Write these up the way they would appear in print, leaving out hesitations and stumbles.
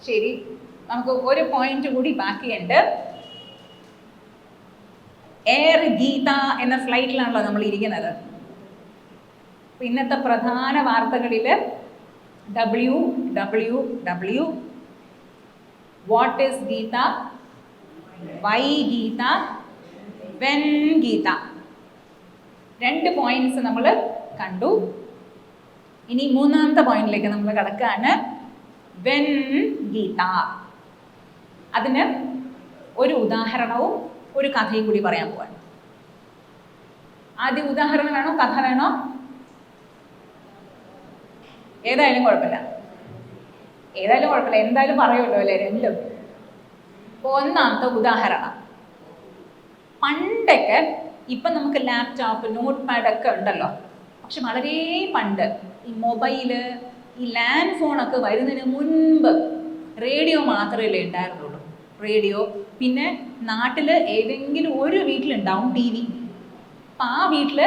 ശരി, നമുക്ക് ഒരു പോയിന്റ് കൂടി ബാക്കിയുണ്ട്. എയർ ഗീത എന്ന ഫ്ലൈറ്റിലാണല്ലോ നമ്മൾ ഇരിക്കുന്നത്. ഇന്നത്തെ പ്രധാന വാർത്തകളിൽ WWW, what is Gita, why Gita, when Gita, 2 points നമ്മൾ കണ്ടു. ഇനി 3ാമത്തെ പോയിന്റിലേക്ക് നമ്മൾ കടക്കുകയാണ്. വെൻ ഗീത. അതിന് ഒരു ഉദാഹരണവും ഒരു കഥയും കൂടി പറയാൻ പോവാണ്. ആദ്യം ഉദാഹരണം വേണോ കഥ വേണോ? ഏതായാലും കുഴപ്പമില്ല, എന്തായാലും പറയുമല്ലോ അല്ലേ രണ്ടും. അപ്പോൾ 1ാമത്തെ ഉദാഹരണം. പണ്ടൊക്കെ ഇപ്പം നമുക്ക് ലാപ്ടോപ്പ്, നോട്ട് പാഡ് ഒക്കെ ഉണ്ടല്ലോ. പക്ഷെ വളരെ പണ്ട് ഈ മൊബൈല്, ഈ ലാൻഡ് ഫോണൊക്കെ വരുന്നതിന് മുൻപ് റേഡിയോ മാത്രമേ ഉണ്ടായിരുന്നുള്ളൂ. റേഡിയോ, പിന്നെ നാട്ടിൽ ഏതെങ്കിലും ഒരു വീട്ടിലുണ്ടാവും TV. അപ്പം ആ വീട്ടിൽ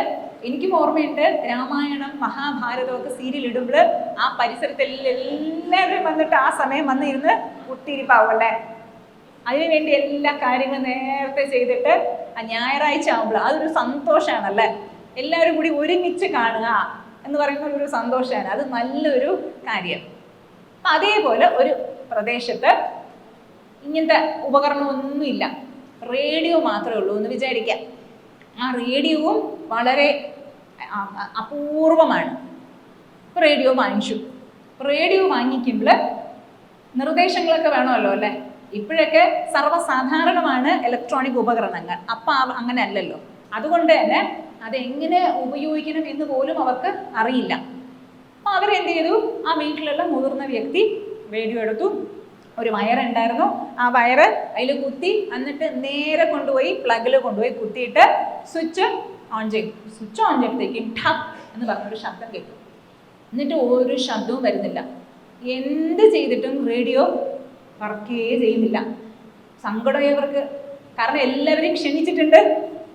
എനിക്കും ഓർമ്മയുണ്ട്, രാമായണം മഹാഭാരതമൊക്കെ സീരിയൽ ഇടുമ്പോൾ ആ പരിസരത്തെല്ലാവരും വന്നിട്ട് ആ സമയം വന്നിരുന്ന് കുത്തിയിരിപ്പാവല്ലേ. അതിനുവേണ്ടി എല്ലാ കാര്യങ്ങളും നേരത്തെ ചെയ്തിട്ട് ആ ഞായറാഴ്ച ആകുമ്പോൾ അതൊരു സന്തോഷമാണല്ലേ. എല്ലാവരും കൂടി ഒരുമിച്ച് കാണുക എന്ന് പറയുന്ന ഒരു സന്തോഷമാണ്. അത് നല്ലൊരു കാര്യം. അപ്പം അതേപോലെ ഒരു പ്രദേശത്ത് ഇങ്ങനത്തെ ഉപകരണമൊന്നുമില്ല, റേഡിയോ മാത്രമേ ഉള്ളൂ എന്ന് വിചാരിക്കാം. ആ റേഡിയോവും വളരെ അപൂർവമാണ്. റേഡിയോ വാങ്ങിച്ചു. റേഡിയോ വാങ്ങിക്കുമ്പോൾ നിർദ്ദേശങ്ങളൊക്കെ വേണമല്ലോ അല്ലേ. ഇപ്പോഴൊക്കെ സർവ്വസാധാരണമാണ് ഇലക്ട്രോണിക് ഉപകരണങ്ങൾ. അപ്പം അങ്ങനെ അല്ലല്ലോ. അതുകൊണ്ട് തന്നെ അതെങ്ങനെ ഉപയോഗിക്കണം എന്ന് പോലും അവർക്ക് അറിയില്ല. അപ്പം അവരെന്ത് ചെയ്തു, ആ വീട്ടിലുള്ള മുതിർന്ന വ്യക്തി റേഡിയോ എടുത്തു. ഒരു വയറുണ്ടായിരുന്നു, ആ വയറ് അതിൽ കുത്തി, എന്നിട്ട് നേരെ കൊണ്ടുപോയി പ്ലഗിൽ കൊണ്ടുപോയി കുത്തിയിട്ട് സ്വിച്ച് ഓൺ ചെയ്തു. സ്വിച്ച് ഓൺ ചെയ്തത്തേക്കും ഠപ്പ് എന്ന് പറഞ്ഞൊരു ശബ്ദം കേട്ടു. എന്നിട്ട് ഒരു ശബ്ദവും വരുന്നില്ല. എന്ത് ചെയ്തിട്ടും റേഡിയോ വർക്കേ ചെയ്യുന്നില്ല. സങ്കടമായവർക്ക്. കാരണം എല്ലാവരെയും ക്ഷണിച്ചിട്ടുണ്ട്.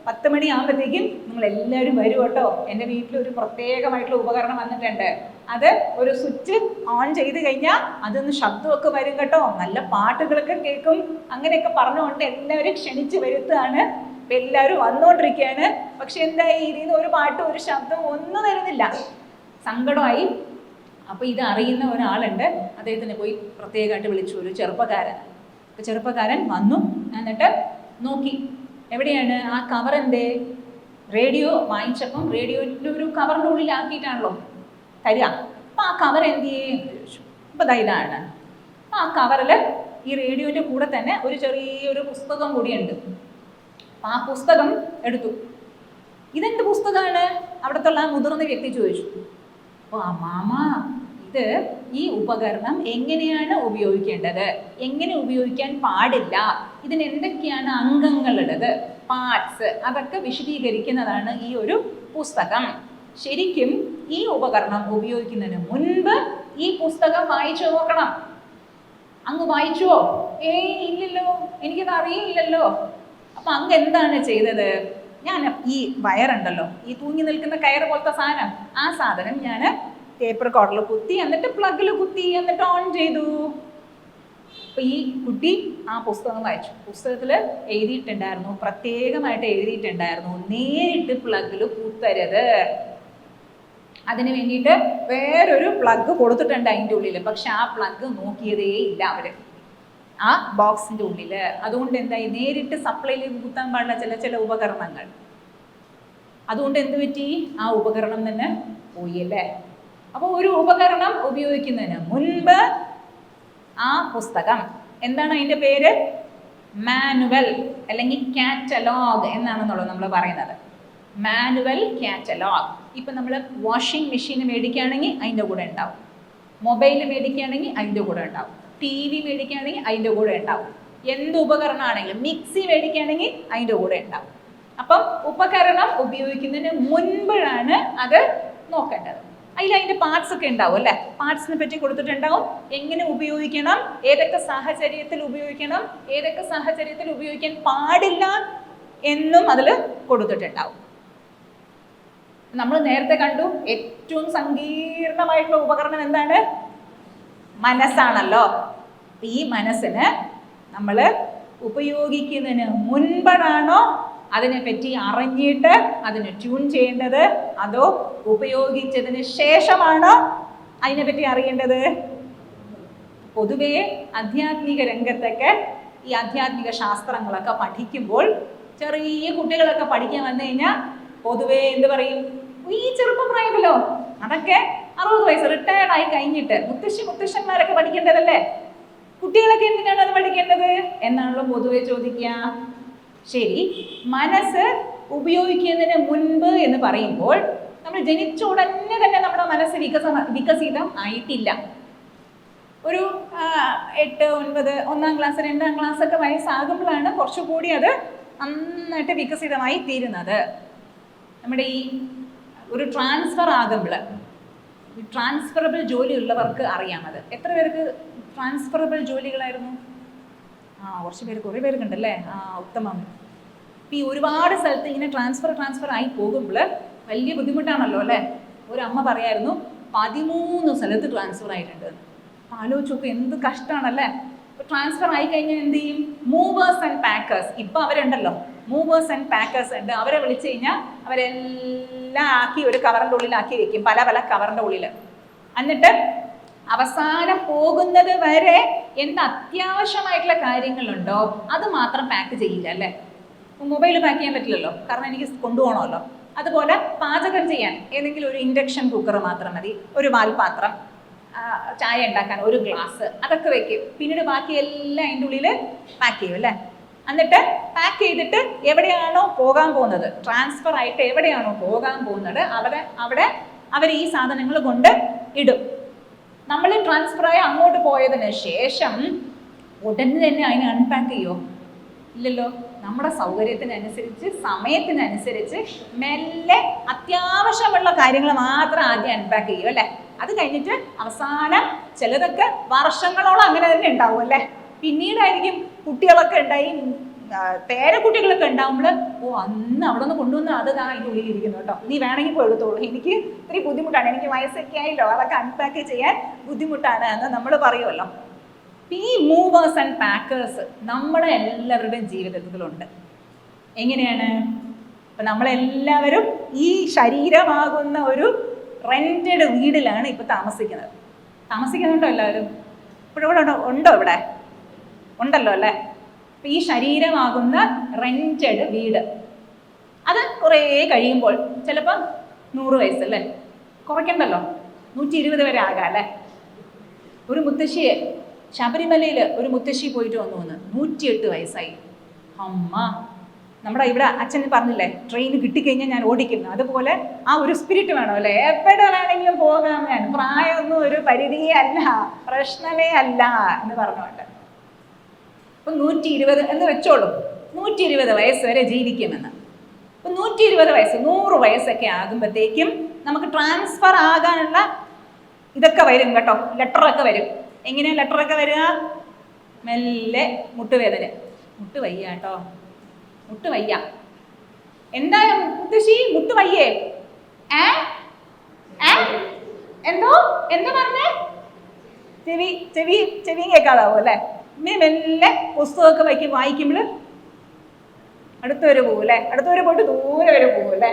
10 മണിയാകുമ്പോഴത്തേക്കും നിങ്ങൾ എല്ലാവരും വരും കേട്ടോ, എൻ്റെ വീട്ടിൽ ഒരു പ്രത്യേകമായിട്ടുള്ള ഉപകരണം വന്നിട്ടുണ്ട്. അത് ഒരു സ്വിച്ച് ഓൺ ചെയ്ത് കഴിഞ്ഞാൽ അതൊന്ന് ശബ്ദമൊക്കെ വരും കേട്ടോ, നല്ല പാട്ടുകളൊക്കെ കേൾക്കും, അങ്ങനെയൊക്കെ പറഞ്ഞുകൊണ്ട് എല്ലാവരും ക്ഷണിച്ച് വരുത്തുകയാണ്. അപ്പം എല്ലാവരും വന്നുകൊണ്ടിരിക്കുകയാണ്. പക്ഷെ എന്തായി, ഇതിൽ നിന്ന് ഒരു പാട്ടും ഒരു ശബ്ദവും ഒന്നും വരുന്നില്ല. സങ്കടമായി. അപ്പോൾ ഇത് അറിയുന്ന ഒരാളുണ്ട്, അദ്ദേഹത്തിനെ പോയി പ്രത്യേകമായിട്ട് വിളിച്ചു, ഒരു ചെറുപ്പക്കാരൻ. അപ്പോൾ ചെറുപ്പക്കാരൻ വന്നു, എന്നിട്ട് നോക്കി എവിടെയാണ് ആ കവർ. എന്തേ, റേഡിയോ വാങ്ങിച്ചപ്പം റേഡിയോൻ്റെ ഒരു കവറിൻ്റെ ഉള്ളിലാക്കിയിട്ടാണല്ലോ തരിക. അപ്പം ആ കവർ എന്ത് ചെയ്യും ചോദിച്ചു. അപ്പം ഇതാണ്. അപ്പം ആ കവറിൽ ഈ റേഡിയോൻ്റെ കൂടെ തന്നെ ഒരു ചെറിയൊരു പുസ്തകം കൂടിയുണ്ട്. അപ്പം ആ പുസ്തകം എടുത്തു. ഇതെന്ത് പുസ്തകമാണ് അവിടത്തുള്ള ആ മുതിർന്ന വ്യക്തി ചോദിച്ചു. അപ്പോൾ ആ മാമ, ഇത് ഈ ഉപകരണം എങ്ങനെയാണ് ഉപയോഗിക്കേണ്ടത്, എങ്ങനെ ഉപയോഗിക്കാൻ പാടില്ല, ഇതിന് എന്തൊക്കെയാണ് അംഗങ്ങളുള്ളത്, പാർട്സ്, അതൊക്കെ വിശദീകരിക്കുന്നതാണ് ഈ ഒരു പുസ്തകം. ശരിക്കും ഈ ഉപകരണം ഉപയോഗിക്കുന്നതിന് മുൻപ് ഈ പുസ്തകം വായിച്ചു നോക്കണം. അങ്ങ് വായിച്ചുവോ? ഇല്ലല്ലോ, എനിക്കത് അറിയില്ലല്ലോ. അപ്പം അങ്ങ് എന്താണ് ചെയ്തത്? ഞാൻ ഈ വയറുണ്ടല്ലോ, ഈ തൂങ്ങി നിൽക്കുന്ന കയറ് പോലത്തെ സാധനം, ആ സാധനം ഞാൻ ടേപ്പ് റെക്കോർഡറിൽ കുത്തി, എന്നിട്ട് പ്ലഗിൽ കുത്തി, എന്നിട്ട് ഓൺ ചെയ്തു. അപ്പം ഈ കുട്ടി ആ പുസ്തകം വായിച്ചു. പുസ്തകത്തിൽ എഴുതിയിട്ടുണ്ടായിരുന്നു, പ്രത്യേകമായിട്ട് എഴുതിയിട്ടുണ്ടായിരുന്നു, നേരിട്ട് പ്ലഗിൽ കുത്തരുത്. അതിന് വേണ്ടിയിട്ട് വേറൊരു പ്ലഗ് കൊടുത്തിട്ടുണ്ട് അതിൻ്റെ ഉള്ളിൽ. പക്ഷെ ആ പ്ലഗ് നോക്കിയതേ ഇല്ല അവർ ആ ബോക്സിൻ്റെ ഉള്ളിൽ. അതുകൊണ്ട് എന്തായി, നേരിട്ട് സപ്ലൈയിൽ കുത്താൻ പാടില്ല ചില ഉപകരണങ്ങൾ. അതുകൊണ്ട് എന്ത് പറ്റി, ആ ഉപകരണം തന്നെ പോയി അല്ലേ. അപ്പോൾ ഒരു ഉപകരണം ഉപയോഗിക്കുന്നതിന് മുൻപ് ആ പുസ്തകം, എന്താണ് അതിൻ്റെ പേര്, മാനുവൽ അല്ലെങ്കിൽ കാറ്റലോഗ് എന്നാണെന്നുള്ളത് നമ്മൾ പറയുന്നത്. Manual catalogue. ഇപ്പം നമ്മൾ വാഷിംഗ് മെഷീൻ മേടിക്കുകയാണെങ്കിൽ അതിൻ്റെ കൂടെ ഉണ്ടാവും, മൊബൈൽ മേടിക്കുകയാണെങ്കിൽ അതിൻ്റെ കൂടെ ഉണ്ടാവും, TV മേടിക്കുകയാണെങ്കിൽ അതിൻ്റെ കൂടെ ഉണ്ടാവും, എന്ത് ഉപകരണമാണെങ്കിലും, മിക്സി മേടിക്കുകയാണെങ്കിൽ അതിൻ്റെ കൂടെ ഉണ്ടാവും. അപ്പം ഉപകരണം ഉപയോഗിക്കുന്നതിന് മുൻപാണ് അത് നോക്കേണ്ടത്. അതിൻ്റെ പാർട്സ് ഒക്കെ ഉണ്ടാവും അല്ലേ. പാർട്സിനെ പറ്റി കൊടുത്തിട്ടുണ്ടാവും, എങ്ങനെ ഉപയോഗിക്കണം, ഏതൊക്കെ സാഹചര്യത്തിൽ ഉപയോഗിക്കണം, ഏതൊക്കെ സാഹചര്യത്തിൽ ഉപയോഗിക്കാൻ പാടില്ല എന്നും അതിൽ കൊടുത്തിട്ടുണ്ടാവും. നമ്മൾ നേരത്തെ കണ്ടു, ഏറ്റവും സങ്കീർണമായിട്ടുള്ള ഉപകരണം എന്താണ്, മനസ്സാണല്ലോ. ഈ മനസ്സിന് നമ്മൾ ഉപയോഗിക്കുന്നതിന് മുൻപാണോ അതിനെപ്പറ്റി അറിഞ്ഞിട്ട് അതിനെ ട്യൂൺ ചെയ്യേണ്ടത്, അതോ ഉപയോഗിച്ചതിന് ശേഷമാണോ അതിനെപ്പറ്റി അറിയേണ്ടത്? പൊതുവേ ആധ്യാത്മിക രംഗത്തൊക്കെ ഈ ആധ്യാത്മിക ശാസ്ത്രങ്ങളൊക്കെ പഠിക്കുമ്പോൾ ചെറിയ കുട്ടികളൊക്കെ പഠിക്കാൻ വന്നു കഴിഞ്ഞാൽ പൊതുവേ എന്ത് പറയും? ഈ ചെറുപ്പം പ്രായമല്ലോ, അതൊക്കെ 60 വയസ്സ് റിട്ടയർഡ് ആയി കഴിഞ്ഞിട്ട് മുത്തശ്ശന്മാരൊക്കെ പഠിക്കേണ്ടതല്ലേ, കുട്ടികളൊക്കെ എന്തിനാണ് അത് പഠിക്കേണ്ടത് എന്നാണല്ലോ പൊതുവെ ചോദിക്കുക. ശരി, മനസ്സ് ഉപയോഗിക്കുന്നതിന് മുൻപ് എന്ന് പറയുമ്പോൾ നമ്മൾ ജനിച്ച ഉടനെ തന്നെ നമ്മുടെ മനസ്സ് വികസിതം ആയിട്ടില്ല. ഒരു 8, 9, 1-ാം ക്ലാസ് 2-ാം ക്ലാസ് ഒക്കെ വയസ്സാകുമ്പോഴാണ് കുറച്ചുകൂടി അത് നന്നായിട്ട് വികസിതമായി തീരുന്നത്. നമ്മുടെ ഈ ഒരു ട്രാൻസ്ഫർ ആകുമ്പോൾ, ഈ ട്രാൻസ്ഫറബിൾ ജോലി ഉള്ളവർക്ക് അറിയാം അത്. എത്ര പേർക്ക് ട്രാൻസ്ഫറബിൾ ജോലികളായിരുന്നു? കുറച്ച് പേര്, കുറേ പേർക്ക് ഉണ്ടല്ലേ. ഉത്തമം. ഇപ്പം ഈ ഒരുപാട് സ്ഥലത്ത് ഇങ്ങനെ ട്രാൻസ്ഫർ ആയി പോകുമ്പോൾ വലിയ ബുദ്ധിമുട്ടാണല്ലോ അല്ലേ. ഒരു അമ്മ പറയായിരുന്നു 13 സ്ഥലത്ത് ട്രാൻസ്ഫർ ആയിട്ടുണ്ട്. ആലോചിച്ച് നോക്കും, എന്ത് കഷ്ടമാണല്ലേ. ഇപ്പോൾ ട്രാൻസ്ഫർ ആയി കഴിഞ്ഞാൽ എന്ത് ചെയ്യും? Movers and packers. ഇപ്പം അവരുണ്ടല്ലോ, മൂവേഴ്സ് ആൻഡ് പാക്കേഴ്സ് ഉണ്ട്. അവരെ വിളിച്ചു കഴിഞ്ഞാൽ അവരെല്ലാം ആക്കി ഒരു കവറിൻ്റെ ഉള്ളിലാക്കി വെക്കും, പല പല കവറിൻ്റെ ഉള്ളിൽ. എന്നിട്ട് അവസാനം പോകുന്നത് വരെ എന്ത് അത്യാവശ്യമായിട്ടുള്ള കാര്യങ്ങളുണ്ടോ അത് മാത്രം പാക്ക് ചെയ്യില്ല അല്ലേ. മൊബൈൽ പാക്ക് ചെയ്യാൻ പറ്റില്ലല്ലോ, കാരണം എനിക്ക് കൊണ്ടുപോകണമല്ലോ. അതുപോലെ പാചകം ചെയ്യാൻ ഏതെങ്കിലും ഒരു ഇൻഡക്ഷൻ കുക്കർ മാത്രം മതി, ഒരു വാൽപാത്രം, ചായ ഉണ്ടാക്കാൻ ഒരു ഗ്ലാസ്, അതൊക്കെ വെക്കും. പിന്നീട് ബാക്കി എല്ലാം അതിൻ്റെ ഉള്ളിൽ പാക്ക് ചെയ്യും അല്ലേ. എന്നിട്ട് പാക്ക് ചെയ്തിട്ട് എവിടെയാണോ പോകാൻ പോകുന്നത്, ട്രാൻസ്ഫർ ആയിട്ട് എവിടെയാണോ പോകാൻ പോകുന്നത് അവിടെ അവർ ഈ സാധനങ്ങൾ കൊണ്ട് ഇടും. നമ്മൾ ട്രാൻസ്ഫറായി അങ്ങോട്ട് പോയതിന് ശേഷം ഉടനെ തന്നെ അതിനെ അൺപാക്ക് ചെയ്യുമോ? ഇല്ലല്ലോ. നമ്മുടെ സൗകര്യത്തിനനുസരിച്ച് സമയത്തിനനുസരിച്ച് മെല്ലെ അത്യാവശ്യമുള്ള കാര്യങ്ങൾ മാത്രം ആദ്യം അൺപാക്ക് ചെയ്യും അല്ലേ. അത് കഴിഞ്ഞിട്ട് അവസാനം ചിലതൊക്കെ വർഷങ്ങളോളം അങ്ങനെ തന്നെ ഉണ്ടാവും അല്ലേ. പിന്നീടായിരിക്കും കുട്ടികളൊക്കെ ഉണ്ടായി, പേരക്കുട്ടികളൊക്കെ ഉണ്ടാവുമ്പോൾ അന്ന് അവിടെ നിന്ന് കൊണ്ടുവന്ന് അത് അതിൻ്റെ ഉള്ളിൽ ഇരിക്കുന്നു കേട്ടോ, നീ വേണമെങ്കിൽ പോയി എടുത്തോളൂ, എനിക്ക് ഇത്തിരി ബുദ്ധിമുട്ടാണ്, എനിക്ക് വയസ്സൊക്കെ ആയില്ലോ, അതൊക്കെ അൺപാക്ക് ചെയ്യാൻ ബുദ്ധിമുട്ടാണ് എന്ന് നമ്മൾ പറയുമല്ലോ. ഈ മൂവേഴ്സ് ആൻഡ് പാക്കേഴ്സ് നമ്മുടെ എല്ലാവരുടെയും ജീവിതത്തിലുണ്ട്. എങ്ങനെയാണ്? ഇപ്പം നമ്മളെല്ലാവരും ഈ ശരീരമാകുന്ന ഒരു റെന്റഡ് വീടിലാണ് ഇപ്പം താമസിക്കുന്നുണ്ടോ എല്ലാവരും? ഇപ്പോഴും ഉണ്ടോ? ഇവിടെ ഉണ്ടല്ലോ അല്ലേ. അപ്പം ഈ ശരീരമാകുന്ന റെന്റഡ് വീട്, അത് കുറേ കഴിയുമ്പോൾ ചിലപ്പോൾ 100 വയസ്സല്ലേ, കുറയ്ക്കണ്ടല്ലോ, 120 വരെ ആകാം അല്ലേ. ഒരു മുത്തശ്ശിയെ ശബരിമലയിൽ ഒരു മുത്തശ്ശി പോയിട്ട് വന്നു 108 വയസ്സായി. അമ്മ, നമ്മുടെ ഇവിടെ അച്ഛൻ പറഞ്ഞില്ലേ ട്രെയിൻ കിട്ടിക്കഴിഞ്ഞാൽ ഞാൻ ഓടിക്കുന്നു, അതുപോലെ ആ ഒരു സ്പിരിറ്റ് വേണം അല്ലേ. എവിടെ വേണമെങ്കിലും പോകാം ഞാൻ, പ്രായമൊന്നും ഒരു പരിധിയേ അല്ല, പ്രശ്നമേ അല്ല എന്ന് പറഞ്ഞുകൊണ്ട്. ഇപ്പം 120 എന്ന് വെച്ചോളൂ, 120 വയസ്സ് വരെ ജീവിക്കുമെന്ന്. ഇപ്പം 120 വയസ്സ് 100 വയസ്സൊക്കെ ആകുമ്പോഴത്തേക്കും നമുക്ക് ട്രാൻസ്ഫർ ആകാനുള്ള ഇതൊക്കെ വരും കേട്ടോ, ലെറ്ററൊക്കെ വരും. എങ്ങനെയാണ് ലെറ്ററൊക്കെ വരിക? മെല്ലെ മുട്ടുവേദന, മുട്ട് വയ്യ കേട്ടോ, മുട്ട് വയ്യ. എന്താ മുത്തശ്ശി മുട്ട് വയ്യേ? എന്താ പറഞ്ഞേ? ചെവി കേൾക്കാതാവും അല്ലേ. മെല്ലെ പുസ്തകമൊക്കെ വായിക്കുമ്പോൾ അടുത്തവരെ പോകും അല്ലേ, അടുത്തവരെ പോയിട്ട് ദൂരെ വരെ പോകും അല്ലേ.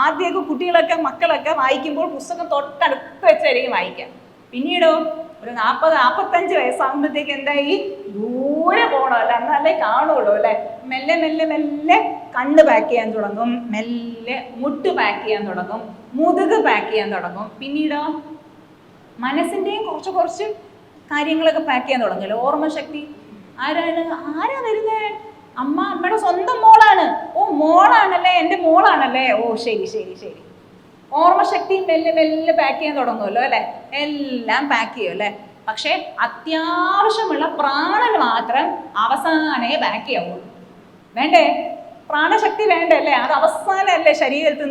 ആദ്യമൊക്കെ കുട്ടികളൊക്കെ മക്കളൊക്കെ വായിക്കുമ്പോൾ പുസ്തകം തൊട്ടടുത്ത് വെച്ചായിരിക്കും വായിക്കാം. പിന്നീടോ ഒരു 40-45 വയസ്സാകുമ്പോഴത്തേക്ക് എന്തായി? ദൂരെ പോകണമല്ലോ, എന്നാലേ കാണുള്ളൂ അല്ലേ. മെല്ലെ മെല്ലെ മെല്ലെ കണ്ണ് പാക്ക് ചെയ്യാൻ തുടങ്ങും, മെല്ലെ മുട്ട് പാക്ക് ചെയ്യാൻ തുടങ്ങും, മുതുക് പാക്ക് ചെയ്യാൻ തുടങ്ങും. പിന്നീടോ മനസ്സിൻ്റെയും കുറച്ച് കാര്യങ്ങളൊക്കെ പാക്ക് ചെയ്യാൻ തുടങ്ങുമല്ലോ. ഓർമ്മശക്തി ആരാ വരുന്നത്? അമ്മയുടെ സ്വന്തം മോളാണ്. ഓ മോളാണല്ലേ, എൻ്റെ മോളാണല്ലേ, ഓ ശരി. ഓർമ്മശക്തി മെല്ലെ മെല്ലെ പാക്ക് ചെയ്യാൻ തുടങ്ങുമല്ലോ അല്ലേ, എല്ലാം പാക്ക് ചെയ്യും അല്ലേ. പക്ഷേ അത്യാവശ്യമുള്ള പ്രാണൻ മാത്രം അവസാനമേ പാക്ക് ചെയ്യാവുള്ളൂ. വേണ്ടേ? പ്രാണശക്തി വേണ്ടേ അല്ലേ, അത് അവസാനമല്ലേ ശരീരത്തിൽ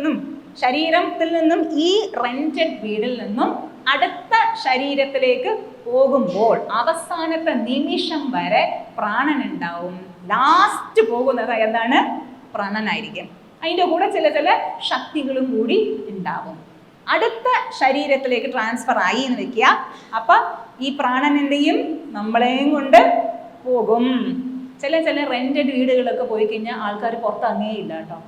നിന്നും ഈ റെന്റഡ് വീടിൽ നിന്നും അടുത്ത ശരീരത്തിലേക്ക് പോകുമ്പോൾ അവസാനത്തെ നിമിഷം വരെ പ്രാണൻ ഉണ്ടാവും. ലാസ്റ്റ് പോകുന്നത് എന്താണ്? പ്രാണനായിരിക്കും. അതിൻ്റെ കൂടെ ചില ശക്തികളും കൂടി ഉണ്ടാവും. അടുത്ത ശരീരത്തിലേക്ക് ട്രാൻസ്ഫർ ആയി എന്ന് വെക്കുക. അപ്പം ഈ പ്രാണൻ എന്തെയും നമ്മളെയും കൊണ്ട് പോകും. ചില റെന്റഡ് വീടുകളൊക്കെ പോയി കഴിഞ്ഞാൽ ആൾക്കാർ പുറത്തിറങ്ങേ ഇല്ല കേട്ടോ.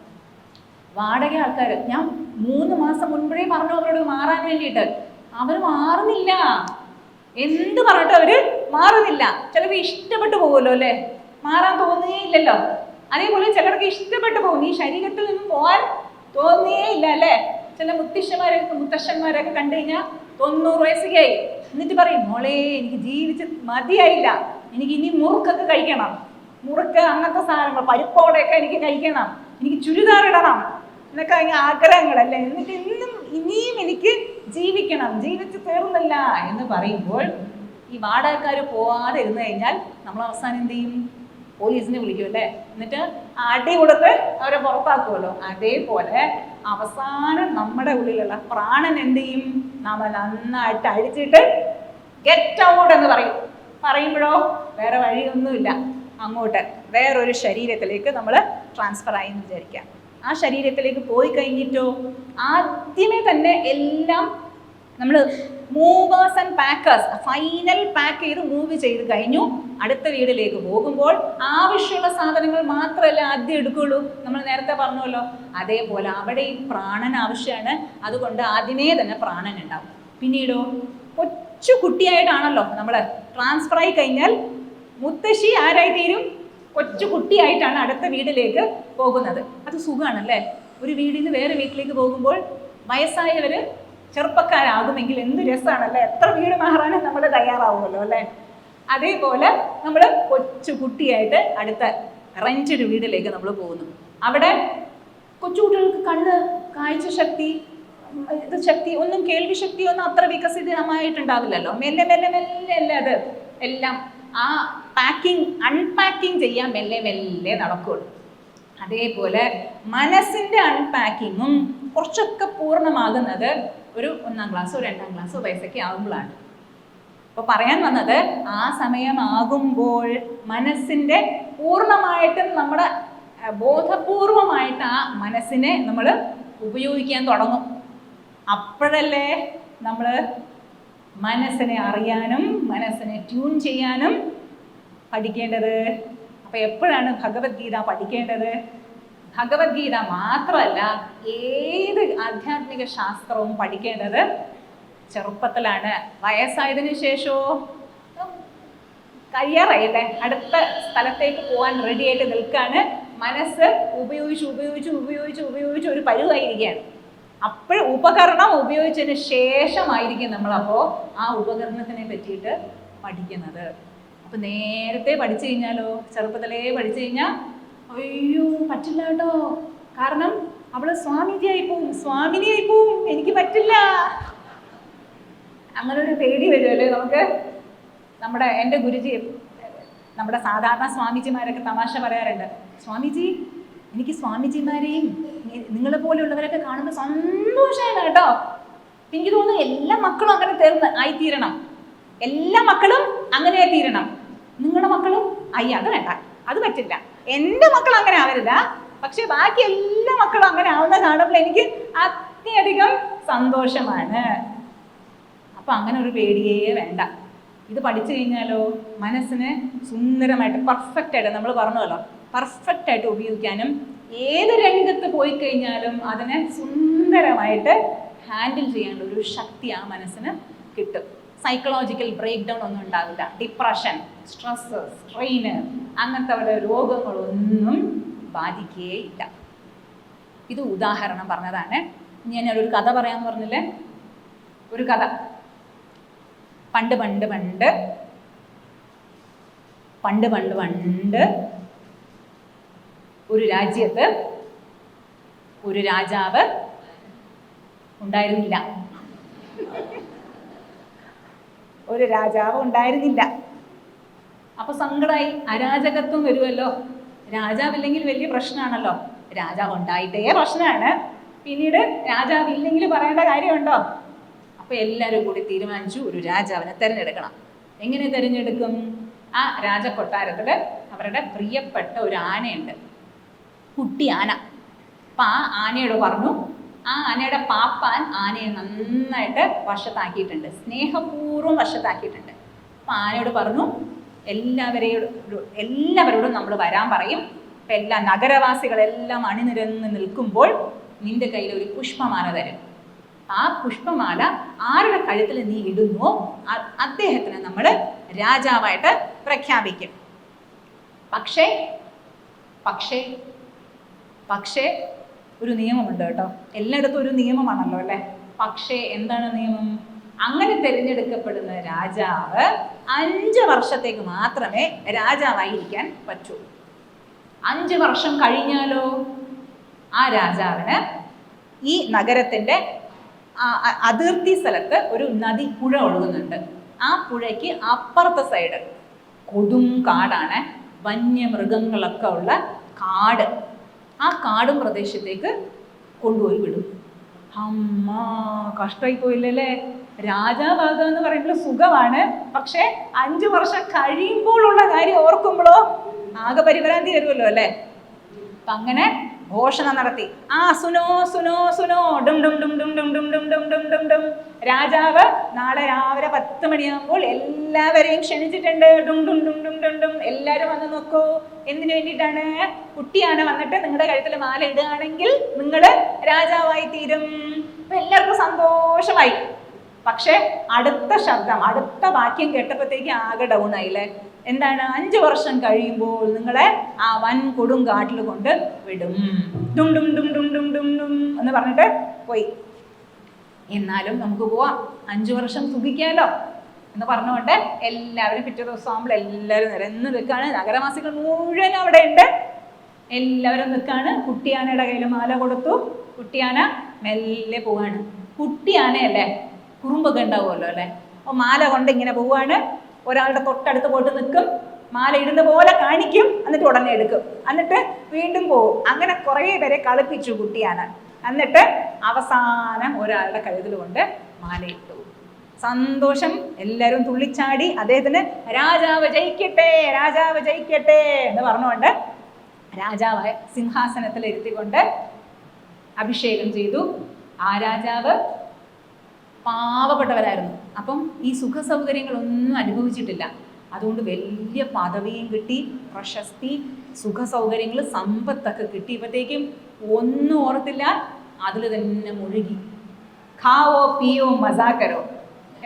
വാടക ആൾക്കാർ, ഞാൻ 3 മാസം മുൻപേ പറഞ്ഞു അവരോട് മാറാൻ വേണ്ടിയിട്ട്, അവർ മാറുന്നില്ല. എന്ത് പറഞ്ഞിട്ട് അവര് മാറുന്നില്ല. ചിലർക്ക് ഇഷ്ടപ്പെട്ടു പോകുമല്ലോ അല്ലേ, മാറാൻ തോന്നുകയേ ഇല്ലല്ലോ. അതേപോലെ ചിലർക്ക് ഇഷ്ടപ്പെട്ടു പോകും, ഈ ശരീരത്തിൽ നിന്നും പോകാൻ തോന്നുകയേ ഇല്ല അല്ലേ. ചില മുത്തശ്ശന്മാരൊക്കെ കണ്ടു കഴിഞ്ഞാൽ 90 വയസ്സൊക്കെയായി, എന്നിട്ട് പറയും മോളെ എനിക്ക് ജീവിച്ച് മതിയായില്ല, എനിക്ക് ഇനി മുറുക്കൊക്കെ കഴിക്കണം, മുറുക്ക് അങ്ങനത്തെ സാധനങ്ങൾ പരിപ്പോടെയൊക്കെ എനിക്ക് കഴിക്കണം, എനിക്ക് ചുരിദാർ ഇടണം എന്നൊക്കെ അതിന് ആഗ്രഹങ്ങളല്ലേ. എന്നിട്ട് ഇനിയും എനിക്ക് ജീവിക്കണം, ജീവിച്ച് തീർന്നില്ല എന്ന് പറയുമ്പോൾ ഈ വാടകക്കാർ പോവാതെ ഇരുന്ന് കഴിഞ്ഞാൽ നമ്മൾ അവസാനം എന്ത് ചെയ്യും? പോലീസിനെ വിളിക്കും അല്ലേ, എന്നിട്ട് അടി കൊടുത്ത് അവരെ പുറത്താക്കുമല്ലോ. അതേപോലെ അവസാനം നമ്മുടെ ഉള്ളിലുള്ള പ്രാണൻ എന്ത് ചെയ്യും? നമ്മൾ നന്നായിട്ട് അഴിച്ചിട്ട് ഗെറ്റ് ഔട്ട് എന്ന് പറയും. പറയുമ്പോഴോ വേറെ വഴിയൊന്നുമില്ല, അങ്ങോട്ട് വേറൊരു ശരീരത്തിലേക്ക് നമ്മൾ ട്രാൻസ്ഫർ ആയി എന്ന് വിചാരിക്കാം. ആ ശരീരത്തിലേക്ക് പോയി കഴിഞ്ഞിട്ടോ ആദ്യമേ തന്നെ എല്ലാം നമ്മൾ movers and packers final pack ചെയ്ത് മൂവ് ചെയ്ത് കഴിഞ്ഞു. അടുത്ത വീട്ടിലേക്ക് പോകുമ്പോൾ ആവശ്യമുള്ള സാധനങ്ങൾ മാത്രമല്ല ആദ്യം എടുക്കുള്ളൂ. നമ്മൾ നേരത്തെ പറഞ്ഞല്ലോ, അതേപോലെ അവിടെ ഈ പ്രാണൻ ആവശ്യമാണ്. അതുകൊണ്ട് ആദ്യമേ തന്നെ പ്രാണൻ ഉണ്ടാവും. പിന്നീടോ കൊച്ചു കുട്ടിയായിട്ടാണല്ലോ നമ്മൾ ട്രാൻസ്ഫർ ആയി കഴിഞ്ഞാൽ മുത്തശ്ശി ആരായി തീരും? കൊച്ചു കുട്ടിയായിട്ടാണ് അടുത്ത വീട്ടിലേക്ക് പോകുന്നത്. അത് സുഖമാണല്ലേ. ഒരു വീടിൽ നിന്ന് വേറെ വീട്ടിലേക്ക് പോകുമ്പോൾ വയസ്സായവര് ചെറുപ്പക്കാരാകുമെങ്കിൽ എന്ത് രസമാണല്ലേ. എത്ര വീട് മാറാനും നമ്മൾ തയ്യാറാവുമല്ലോ അല്ലേ. അതേപോലെ നമ്മൾ കൊച്ചു കുട്ടിയായിട്ട് അടുത്ത റെന്റഡ് വീട്ടിലേക്ക് നമ്മൾ പോകുന്നു. അവിടെ കൊച്ചുകുട്ടികൾക്ക് കണ്ണ്, കാഴ്ച ശക്തി, ഒന്നും കേൾവി ശക്തി ഒന്നും അത്ര വികസിതമായിട്ടുണ്ടാവില്ലല്ലോ. മെല്ലെ മെല്ലെ മെല്ലെ അല്ലേ അത് എല്ലാം ആ അൺപാക്കിങ് ചെയ്യാൻ മെല്ലെ മെല്ലെ നടക്കുകയുള്ളൂ. അതേപോലെ മനസ്സിന്റെ അൺപാക്കിങ്ങും കുറച്ചൊക്കെ പൂർണ്ണമാകുന്നത് ഒരു 1-ാം ക്ലാസ്സോ 2-ാം ക്ലാസ്സോ വയസ്സൊക്കെ ആകുമ്പോഴാണ്. അപ്പോൾ പറയാൻ വന്നത്, ആ സമയമാകുമ്പോൾ മനസ്സിന്റെ പൂർണ്ണമായിട്ടും നമ്മുടെ ബോധപൂർവമായിട്ട് ആ മനസ്സിനെ നമ്മൾ ഉപയോഗിക്കാൻ തുടങ്ങും. അപ്പോഴല്ലേ നമ്മൾ മനസ്സിനെ അറിയാനും മനസ്സിനെ ട്യൂൺ ചെയ്യാനും പഠിക്കേണ്ടത്. അപ്പൊ എപ്പോഴാണ് ഭഗവത്ഗീത പഠിക്കേണ്ടത്? ഭഗവത്ഗീത മാത്രമല്ല, ഏത് ആധ്യാത്മിക ശാസ്ത്രവും പഠിക്കേണ്ടത് ചെറുപ്പത്തിലാണ്. വയസ്സായതിനു ശേഷമോ കയ്യറയല്ലേ, അടുത്ത സ്ഥലത്തേക്ക് പോകാൻ റെഡിയായിട്ട് നിൽക്കാണ്. മനസ്സ് ഉപയോഗിച്ച് ഒരു പരുവായിരിക്കുകയാണ്. അപ്പോൾ ഉപകരണം ഉപയോഗിച്ചതിന് ശേഷമായിരിക്കും നമ്മളപ്പോൾ ആ ഉപകരണത്തിനെ പറ്റിയിട്ട് പഠിക്കുന്നത്. അപ്പം നേരത്തെ പഠിച്ചു കഴിഞ്ഞാലോ, ചെറുപ്പത്തിലേ പഠിച്ചു കഴിഞ്ഞാൽ അയ്യോ പറ്റില്ല കേട്ടോ, കാരണം അവള് സ്വാമിനിയായി പോവും, എനിക്ക് പറ്റില്ല, അങ്ങനെ ഒരു പേടി വരുമല്ലേ നമുക്ക്. എൻ്റെ ഗുരുജി, നമ്മുടെ സാധാരണ സ്വാമിജിമാരൊക്കെ തമാശ പറയാറുണ്ട്, സ്വാമിജി എനിക്ക് സ്വാമിജിമാരെയും നിങ്ങളെ പോലെയുള്ളവരൊക്കെ കാണുമ്പോൾ സന്തോഷമാണ് കേട്ടോ. എനിക്ക് തോന്നുന്നു എല്ലാ മക്കളും അങ്ങനെ ആയിത്തീരണം, എല്ലാ മക്കളും അങ്ങനെ ആയിത്തീരണം. നിങ്ങളുടെ മക്കളും അത് വേണ്ട, അത് പറ്റില്ല, എൻ്റെ മക്കൾ അങ്ങനെ ആവരുത്, പക്ഷെ ബാക്കി എല്ലാ മക്കളും അങ്ങനെ ആവുന്ന കാണുമ്പോൾ എനിക്ക് അത്യധികം സന്തോഷമാണ്. അപ്പൊ അങ്ങനെ ഒരു പേടിയേ വേണ്ട. ഇത് പഠിച്ചു കഴിഞ്ഞാലോ മനസ്സിന് സുന്ദരമായിട്ട് പെർഫെക്റ്റ് ആയിട്ട്, നമ്മൾ പറഞ്ഞല്ലോ, പെർഫെക്റ്റ് ആയിട്ട് ഉപയോഗിക്കാനും ഏത് രംഗത്ത് പോയി കഴിഞ്ഞാലും അതിനെ സുന്ദരമായിട്ട് ഹാൻഡിൽ ചെയ്യാനുള്ള ഒരു ശക്തി ആ മനസ്സിന് കിട്ടും. സൈക്കോളജിക്കൽ ബ്രേക്ക് ഡൗൺ ഒന്നും ഉണ്ടാവില്ല. ഡിപ്രഷൻ, സ്ട്രെസ്, സ്ട്രെയിന് അങ്ങനത്തെ വല്ല രോഗങ്ങളൊന്നും ബാധിക്കുകയില്ല. ഇത് ഉദാഹരണം പറഞ്ഞതാണ്. ഞാനൊരു കഥ പറയാമെന്ന് പറഞ്ഞില്ലേ, ഒരു കഥ. പണ്ട് പണ്ട് പണ്ട് പണ്ട് പണ്ട് പണ്ട് ഒരു രാജ്യത്ത് ഒരു രാജാവ് ഉണ്ടായിരുന്നില്ല. ഒരു രാജാവ് ഉണ്ടായിരുന്നില്ല. അപ്പൊ സങ്കടമായി, അരാജകത്വം വരുമല്ലോ. രാജാവില്ലെങ്കിൽ വലിയ പ്രശ്നമാണല്ലോ. രാജാവ് ഉണ്ടായിട്ടേ പ്രശ്നമാണ്, പിന്നീട് രാജാവ് ഇല്ലെങ്കിൽ പറയേണ്ട കാര്യമുണ്ടോ? അപ്പൊ എല്ലാവരും കൂടി തീരുമാനിച്ചു ഒരു രാജാവിനെ തിരഞ്ഞെടുക്കണം. എങ്ങനെ തിരഞ്ഞെടുക്കും? ആ രാജകൊട്ടാരത്തില് അവരുടെ പ്രിയപ്പെട്ട ഒരു ആനയുണ്ട്, കുട്ടി ആന. അപ്പൊ ആ ആനയോട് പറഞ്ഞു, ആ ആനയുടെ പാപ്പാൻ ആനയെ നന്നായിട്ട് വശത്താക്കിയിട്ടുണ്ട്, സ്നേഹപൂർവ്വം വശത്താക്കിയിട്ടുണ്ട്. അപ്പം ആനയോട് പറഞ്ഞു, എല്ലാവരോടും നമ്മൾ വരാൻ പറയും. അപ്പം എല്ലാ നഗരവാസികളെല്ലാം അണിനിരന്ന് നിൽക്കുമ്പോൾ നിന്റെ കയ്യിൽ ഒരു പുഷ്പമാല തരും. ആ പുഷ്പമാല ആരുടെ കഴുത്തിൽ നീ ഇടുന്നുവോ അദ്ദേഹത്തിന് നമ്മൾ രാജാവായിട്ട് പ്രഖ്യാപിക്കും. പക്ഷേ പക്ഷേ പക്ഷേ ഒരു നിയമമുണ്ട് കേട്ടോ. എല്ലായിടത്തും ഒരു നിയമമാണല്ലോ അല്ലേ. പക്ഷേ എന്താണ് നിയമം? അങ്ങനെ തിരഞ്ഞെടുക്കപ്പെടുന്ന രാജാവ് 5 വർഷത്തേക്ക് മാത്രമേ രാജാവായിരിക്കാൻ പറ്റൂ. 5 വർഷം കഴിഞ്ഞാലോ ആ രാജാവിന് ഈ നഗരത്തിൻ്റെ അതിർത്തി സ്ഥലത്ത് ഒരു നദി, പുഴ ഒഴുകുന്നുണ്ട്. ആ പുഴയ്ക്ക് അപ്പുറത്തെ സൈഡ് കൊടും കാടാണ്, വന്യമൃഗങ്ങളൊക്കെ ഉള്ള കാട്. ആ കാടും പ്രദേശത്തേക്ക് കൊണ്ടുപോയി വിടും. അമ്മ കഷ്ടമായി പോയില്ലല്ലേ. രാജാവാകുക എന്ന് പറയുമ്പോൾ സുഖമാണ്, പക്ഷെ 5 വർഷം കഴിയുമ്പോഴുള്ള കാര്യം ഓർക്കുമ്പോഴോ ആകെ പരിഭ്രാന്തി വരുമല്ലോ അല്ലേ. അപ്പൊ അങ്ങനെ ഘോഷണം നടത്തി. ആ സുനോ സുനോ സുനോ ഡും ഡും ഡും ഡും ഡും ഡും ഡും ഡും ഡും ഡും ഡും. രാജാവ് നാളെ രാവിലെ 10 മണിയാകുമ്പോൾ എല്ലാവരെയും ക്ഷണിച്ചിട്ടുണ്ട്. ഡും ഡും ഡും ഡും ഡും ഡും. എല്ലാവരും വന്ന് നോക്കൂ. എന്തിനു വേണ്ടിയിട്ടാണ്? കുട്ടിയാണ് വന്നിട്ട് നിങ്ങളുടെ കഴുത്തിൽ മാല ഇടുകയാണെങ്കിൽ നിങ്ങൾ രാജാവായി തീരും. അപ്പൊ എല്ലാവർക്കും സന്തോഷമായി. പക്ഷെ അടുത്ത ശബ്ദം, അടുത്ത വാക്യം കേട്ടപ്പോഴത്തേക്ക് ആകെ ഡൗൺ ആയില്ലേ. എന്താണ്? 5 വർഷം കഴിയുമ്പോൾ നിങ്ങളെ ആ വൻ കൊടും കാട്ടിൽ കൊണ്ട് വിടും. ഡും ഡും ഡും ഡും ഡും ഡും ഡും എന്ന് പറഞ്ഞിട്ട് പോയി. എന്നാലും നമുക്ക് പോവാം, 5 വർഷം സുഖിക്കാമല്ലോ എന്ന് പറഞ്ഞുകൊണ്ട് എല്ലാവരും പിറ്റേ ദിവസം ആകുമ്പോൾ എല്ലാവരും നിരന്ന് നിൽക്കാണ്. നഗരവാസികൾ മുഴുവൻ അവിടെ ഉണ്ട്. എല്ലാവരും നിൽക്കാണ്. കുട്ടിയാനയുടെ കയ്യിൽ മാല കൊടുത്തു. കുട്ടിയാന മെല്ലെ പോവാണ്. കുട്ടിയാനയല്ലേ, കുറുമ്പൊക്കെ ഉണ്ടാവുമല്ലോ അല്ലേ. അപ്പോൾ മാല കൊണ്ട് ഇങ്ങനെ പോവാണ്. ഒരാളുടെ തൊട്ടടുത്ത് പോയിട്ട് നിൽക്കും, മാല ഇടുന്ന പോലെ കാണിക്കും, എന്നിട്ട് ഉടനെ എടുക്കും, എന്നിട്ട് വീണ്ടും പോകും. അങ്ങനെ കുറേ പേരെ കളിപ്പിച്ചു കുട്ടിയാന. എന്നിട്ട് അവസാനം ഒരാളുടെ കഴുത്തിൽ കൊണ്ട് മാലയിട്ടു. സന്തോഷം, എല്ലാവരും തുള്ളിച്ചാടി. അദ്ദേഹത്തിന് രാജാവ് ജയിക്കട്ടെ, രാജാവ് ജയിക്കട്ടെ എന്ന് പറഞ്ഞുകൊണ്ട് രാജാവ് സിംഹാസനത്തിൽ ഇരുത്തിക്കൊണ്ട് അഭിഷേകം ചെയ്തു. ആ രാജാവ് പാവപ്പെട്ടവരായിരുന്നു. അപ്പം ഈ സുഖ സൗകര്യങ്ങളൊന്നും അനുഭവിച്ചിട്ടില്ല. അതുകൊണ്ട് വലിയ പദവിയും കിട്ടി, പ്രശസ്തി, സുഖ സൗകര്യങ്ങൾ, സമ്പത്തൊക്കെ കിട്ടിയപ്പോഴത്തേക്കും ഒന്നും ഓർത്തില്ല, അതിൽ തന്നെ മുഴുകി. ഖാവോ പിയോ മസാക്കരോ,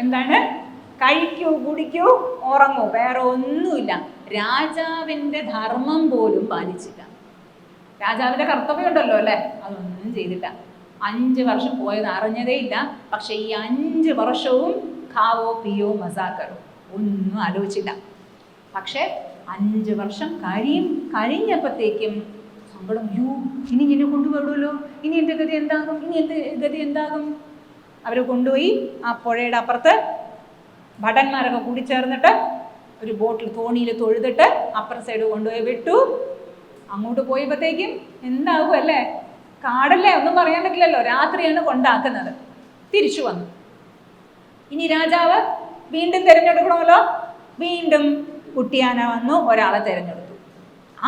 എന്താണ്? കഴിക്കൂ, കുടിക്കൂ, ഉറങ്ങൂ, വേറെ ഒന്നുമില്ല. രാജാവിൻ്റെ ധർമ്മം പോലും പാലിച്ചില്ല. രാജാവിൻ്റെ കർത്തവ്യം ഉണ്ടല്ലോ അല്ലേ, അതൊന്നും ചെയ്തില്ല. 5 വർഷം പോയത് അറിഞ്ഞതേ ഇല്ല. പക്ഷെ ഈ 5 വർഷവും ഖാവോ പിയോ മസാക്കറോ ഒന്നും ആലോചിച്ചില്ല. പക്ഷെ 5 വർഷം കഴിഞ്ഞപ്പോഴത്തേക്കും സങ്കടം. അയ്യോ, ഇനി എന്നെ കൊണ്ടുപോകുമല്ലോ, ഇനി എൻ്റെ ഗതി എന്താകും, ഇനി എൻ്റെ ഗതി എന്താകും? അവർ കൊണ്ടുപോയി ആ പുഴയുടെ അപ്പുറത്ത് ഭടന്മാരൊക്കെ കൂടി ചേർന്നിട്ട് ഒരു ബോട്ടിൽ, തോണിയിൽ തൊഴുതിട്ട് അപ്പുറ സൈഡ് കൊണ്ടുപോയി വിട്ടു. അങ്ങോട്ട് പോയപ്പോഴത്തേക്കും എന്താകും അല്ലേ, കാടല്ലേ, ഒന്നും പറയാൻ പറ്റില്ലല്ലോ. രാത്രിയാണ് കൊണ്ടാക്കുന്നത്. തിരിച്ചു വന്നു. ഇനി രാജാവ് വീണ്ടും തിരഞ്ഞെടുക്കണമല്ലോ. വീണ്ടും കുട്ടിയാന വന്നു, ഒരാളെ തിരഞ്ഞെടുത്തു.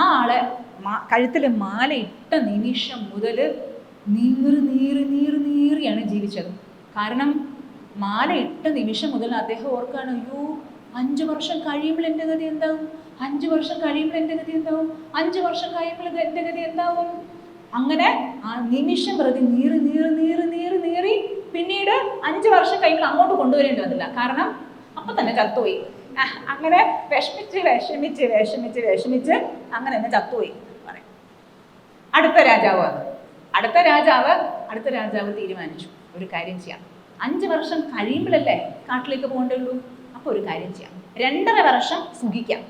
ആ ആളെ കഴുത്തിൽ മാല ഇട്ട നിമിഷം മുതൽ നീറിയാണ് ജീവിച്ചത്. കാരണം മാല ഇട്ട നിമിഷം മുതൽ അദ്ദേഹം ഓർക്കാണ്, അയ്യോ 5 വർഷം കഴിയുമ്പോൾ എൻ്റെ ഗതി എന്താവും, 5 വർഷം കഴിയുമ്പോൾ എൻ്റെ ഗതി എന്താവും, 5 വർഷം കഴിയുമ്പോൾ എൻ്റെ ഗതി എന്താവും. അങ്ങനെ ആ നിമിഷം പ്രതി നീറി പിന്നീട് 5 വർഷം കഴിയുമ്പോൾ അങ്ങോട്ട് കൊണ്ടുവരേണ്ടി വന്നില്ല. കാരണം അപ്പം തന്നെ ചത്തുപോയി. അങ്ങനെ വിഷമിച്ച് അങ്ങനെ തന്നെ ചത്തുപോയി പറയും. അടുത്ത രാജാവ് തീരുമാനിച്ചു, ഒരു കാര്യം ചെയ്യാം. 5 വർഷം കഴിയുമ്പോഴല്ലേ കാട്ടിലേക്ക് പോകേണ്ടുള്ളൂ. അപ്പോൾ ഒരു കാര്യം ചെയ്യാം, 2.5 വർഷം സുഖിക്കാം,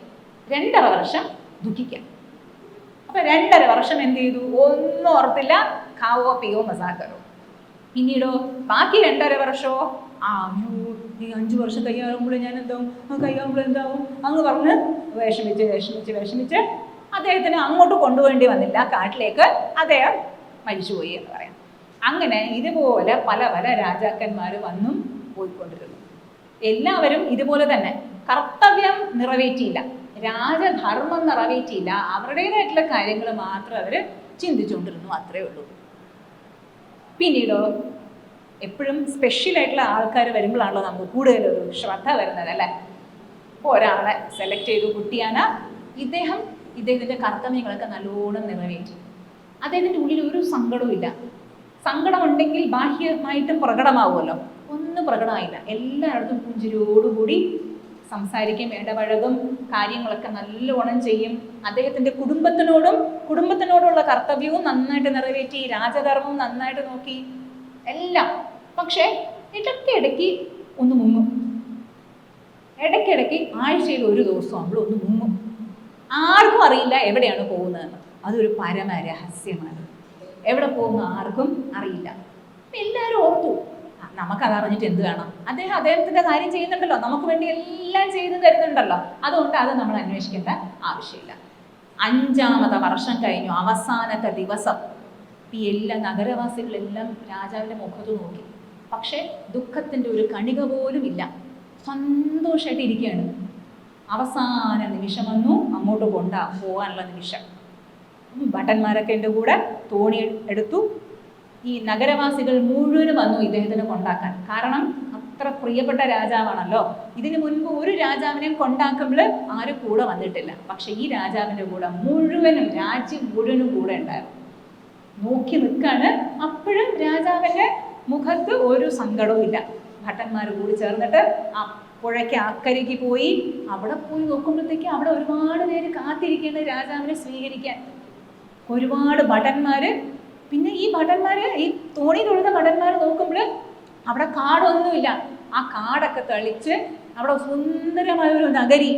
2.5 വർഷം ദുഃഖിക്കാം. അപ്പൊ 2.5 വർഷം എന്ത് ചെയ്തു? ഒന്നും ഓർത്തില്ല, ഖാവോ പിയോ മസാക്കറോ. പിന്നീടോ ബാക്കി 2.5 വർഷമോ അയ്യോ ഈ 5 വർഷം കൈയാകുമ്പോൾ ഞാൻ എന്താവും, അങ്ങ് പറഞ്ഞ് വിഷമിച്ച് അദ്ദേഹത്തിന് അങ്ങോട്ട് കൊണ്ടുപോകേണ്ടി വന്നില്ല കാട്ടിലേക്ക്. അദ്ദേഹം മരിച്ചുപോയി എന്ന് പറയാം. അങ്ങനെ ഇതുപോലെ പല രാജാക്കന്മാർ വന്നും പോയിക്കൊണ്ടിരുന്നു. എല്ലാവരും ഇതുപോലെ തന്നെ കർത്തവ്യം നിറവേറ്റിയില്ല, രാജധർമ്മം നിറവേറ്റിയില്ല. അവരുടേതായിട്ടുള്ള കാര്യങ്ങൾ മാത്രം അവർ ചിന്തിച്ചുകൊണ്ടിരുന്നു, അത്രയേ ഉള്ളൂ. പിന്നീടോ എപ്പോഴും സ്പെഷ്യലായിട്ടുള്ള ആൾക്കാർ വരുമ്പോഴാണല്ലോ നമുക്ക് കൂടുതലൊരു ശ്രദ്ധ വരുന്നത് അല്ലേ. ഇപ്പോൾ ഒരാളെ സെലക്ട് ചെയ്തു, കുട്ടിയാന. ഇദ്ദേഹത്തിൻ്റെ കർത്തവ്യങ്ങളൊക്കെ നല്ലോണം നിറവേറ്റി. അദ്ദേഹത്തിൻ്റെ ഉള്ളിൽ ഒരു സങ്കടവും ഇല്ല. സങ്കടമുണ്ടെങ്കിൽ ബാഹ്യമായിട്ടും പ്രകടമാവുമല്ലോ, ഒന്നും പ്രകടമായില്ല. എല്ലായിടത്തും പുഞ്ചിരിയോടുകൂടി സംസാരിക്കും, ഇടപഴകും, കാര്യങ്ങളൊക്കെ നല്ലോണം ചെയ്യും. അദ്ദേഹത്തിൻ്റെ കുടുംബത്തിനോടുള്ള കർത്തവ്യവും നന്നായിട്ട് നിറവേറ്റി, രാജധർമ്മവും നന്നായിട്ട് നോക്കി, എല്ലാം. പക്ഷേ ഇടയ്ക്കിടയ്ക്ക് ഒന്ന് മുങ്ങും. ഇടയ്ക്കിടയ്ക്ക് ആഴ്ചയിൽ ഒരു ദിവസം നമ്മൾ ഒന്ന് മുങ്ങും. ആർക്കും അറിയില്ല എവിടെയാണ് പോകുന്നതെന്ന്. അതൊരു പരമ രഹസ്യമാണ്. എവിടെ പോകുന്ന ആർക്കും അറിയില്ല. എല്ലാവരും ഓർത്തു, നമുക്കത് അറിഞ്ഞിട്ട് എന്ത് വേണം, അദ്ദേഹത്തിൻ്റെ കാര്യം ചെയ്യുന്നുണ്ടല്ലോ, നമുക്ക് വേണ്ടി എല്ലാം ചെയ്തു തരുന്നുണ്ടല്ലോ, അതുകൊണ്ട് അത് നമ്മൾ അന്വേഷിക്കേണ്ട ആവശ്യമില്ല. 5ാമത്തെ വർഷം കഴിഞ്ഞു, അവസാനത്തെ ദിവസം. ഈ എല്ലാ നഗരവാസികളെല്ലാം രാജാവിൻ്റെ മുഖത്ത് നോക്കി. പക്ഷേ ദുഃഖത്തിൻ്റെ ഒരു കണിക പോലും ഇല്ല. സന്തോഷമായിട്ട് ഇരിക്കുകയാണ്. അവസാന നിമിഷം വന്നു, അങ്ങോട്ട് പോകാനുള്ള നിമിഷം. ഭട്ടന്മാരൊക്കെ എൻ്റെ കൂടെ തോണി എടുത്തു. ഈ നഗരവാസികൾ മുഴുവനും വന്നു ഇദ്ദേഹത്തിനെ കൊണ്ടാക്കാൻ. കാരണം അത്ര പ്രിയപ്പെട്ട രാജാവാണല്ലോ. ഇതിനു മുൻപ് ഒരു രാജാവിനെയും കൊണ്ടാക്കുമ്പോൾ ആരും കൂടെ വന്നിട്ടില്ല. പക്ഷെ ഈ രാജാവിൻ്റെ കൂടെ രാജ്യം മുഴുവനും കൂടെ ഉണ്ടായിരുന്നു. നോക്കി നിൽക്കാണ്. അപ്പോഴും രാജാവിൻ്റെ മുഖത്ത് ഒരു സങ്കടവും ഇല്ല. ഭട്ടന്മാർ കൂടി ചേർന്നിട്ട് ആ പുഴയ്ക്ക് അക്കരയ്ക്ക് പോയി. അവിടെ പോയി നോക്കുമ്പോഴത്തേക്ക് അവിടെ ഒരുപാട് പേര് കാത്തിരിക്കേണ്ട രാജാവിനെ സ്വീകരിക്കാൻ. ഒരുപാട് ഭടന്മാർ. പിന്നെ ഈ തോണി തൊഴുന്ന ഭടന്മാർ നോക്കുമ്പോൾ അവിടെ കാടൊന്നുമില്ല. ആ കാടൊക്കെ തെളിച്ച് അവിടെ സുന്ദരമായ ഒരു നഗരി,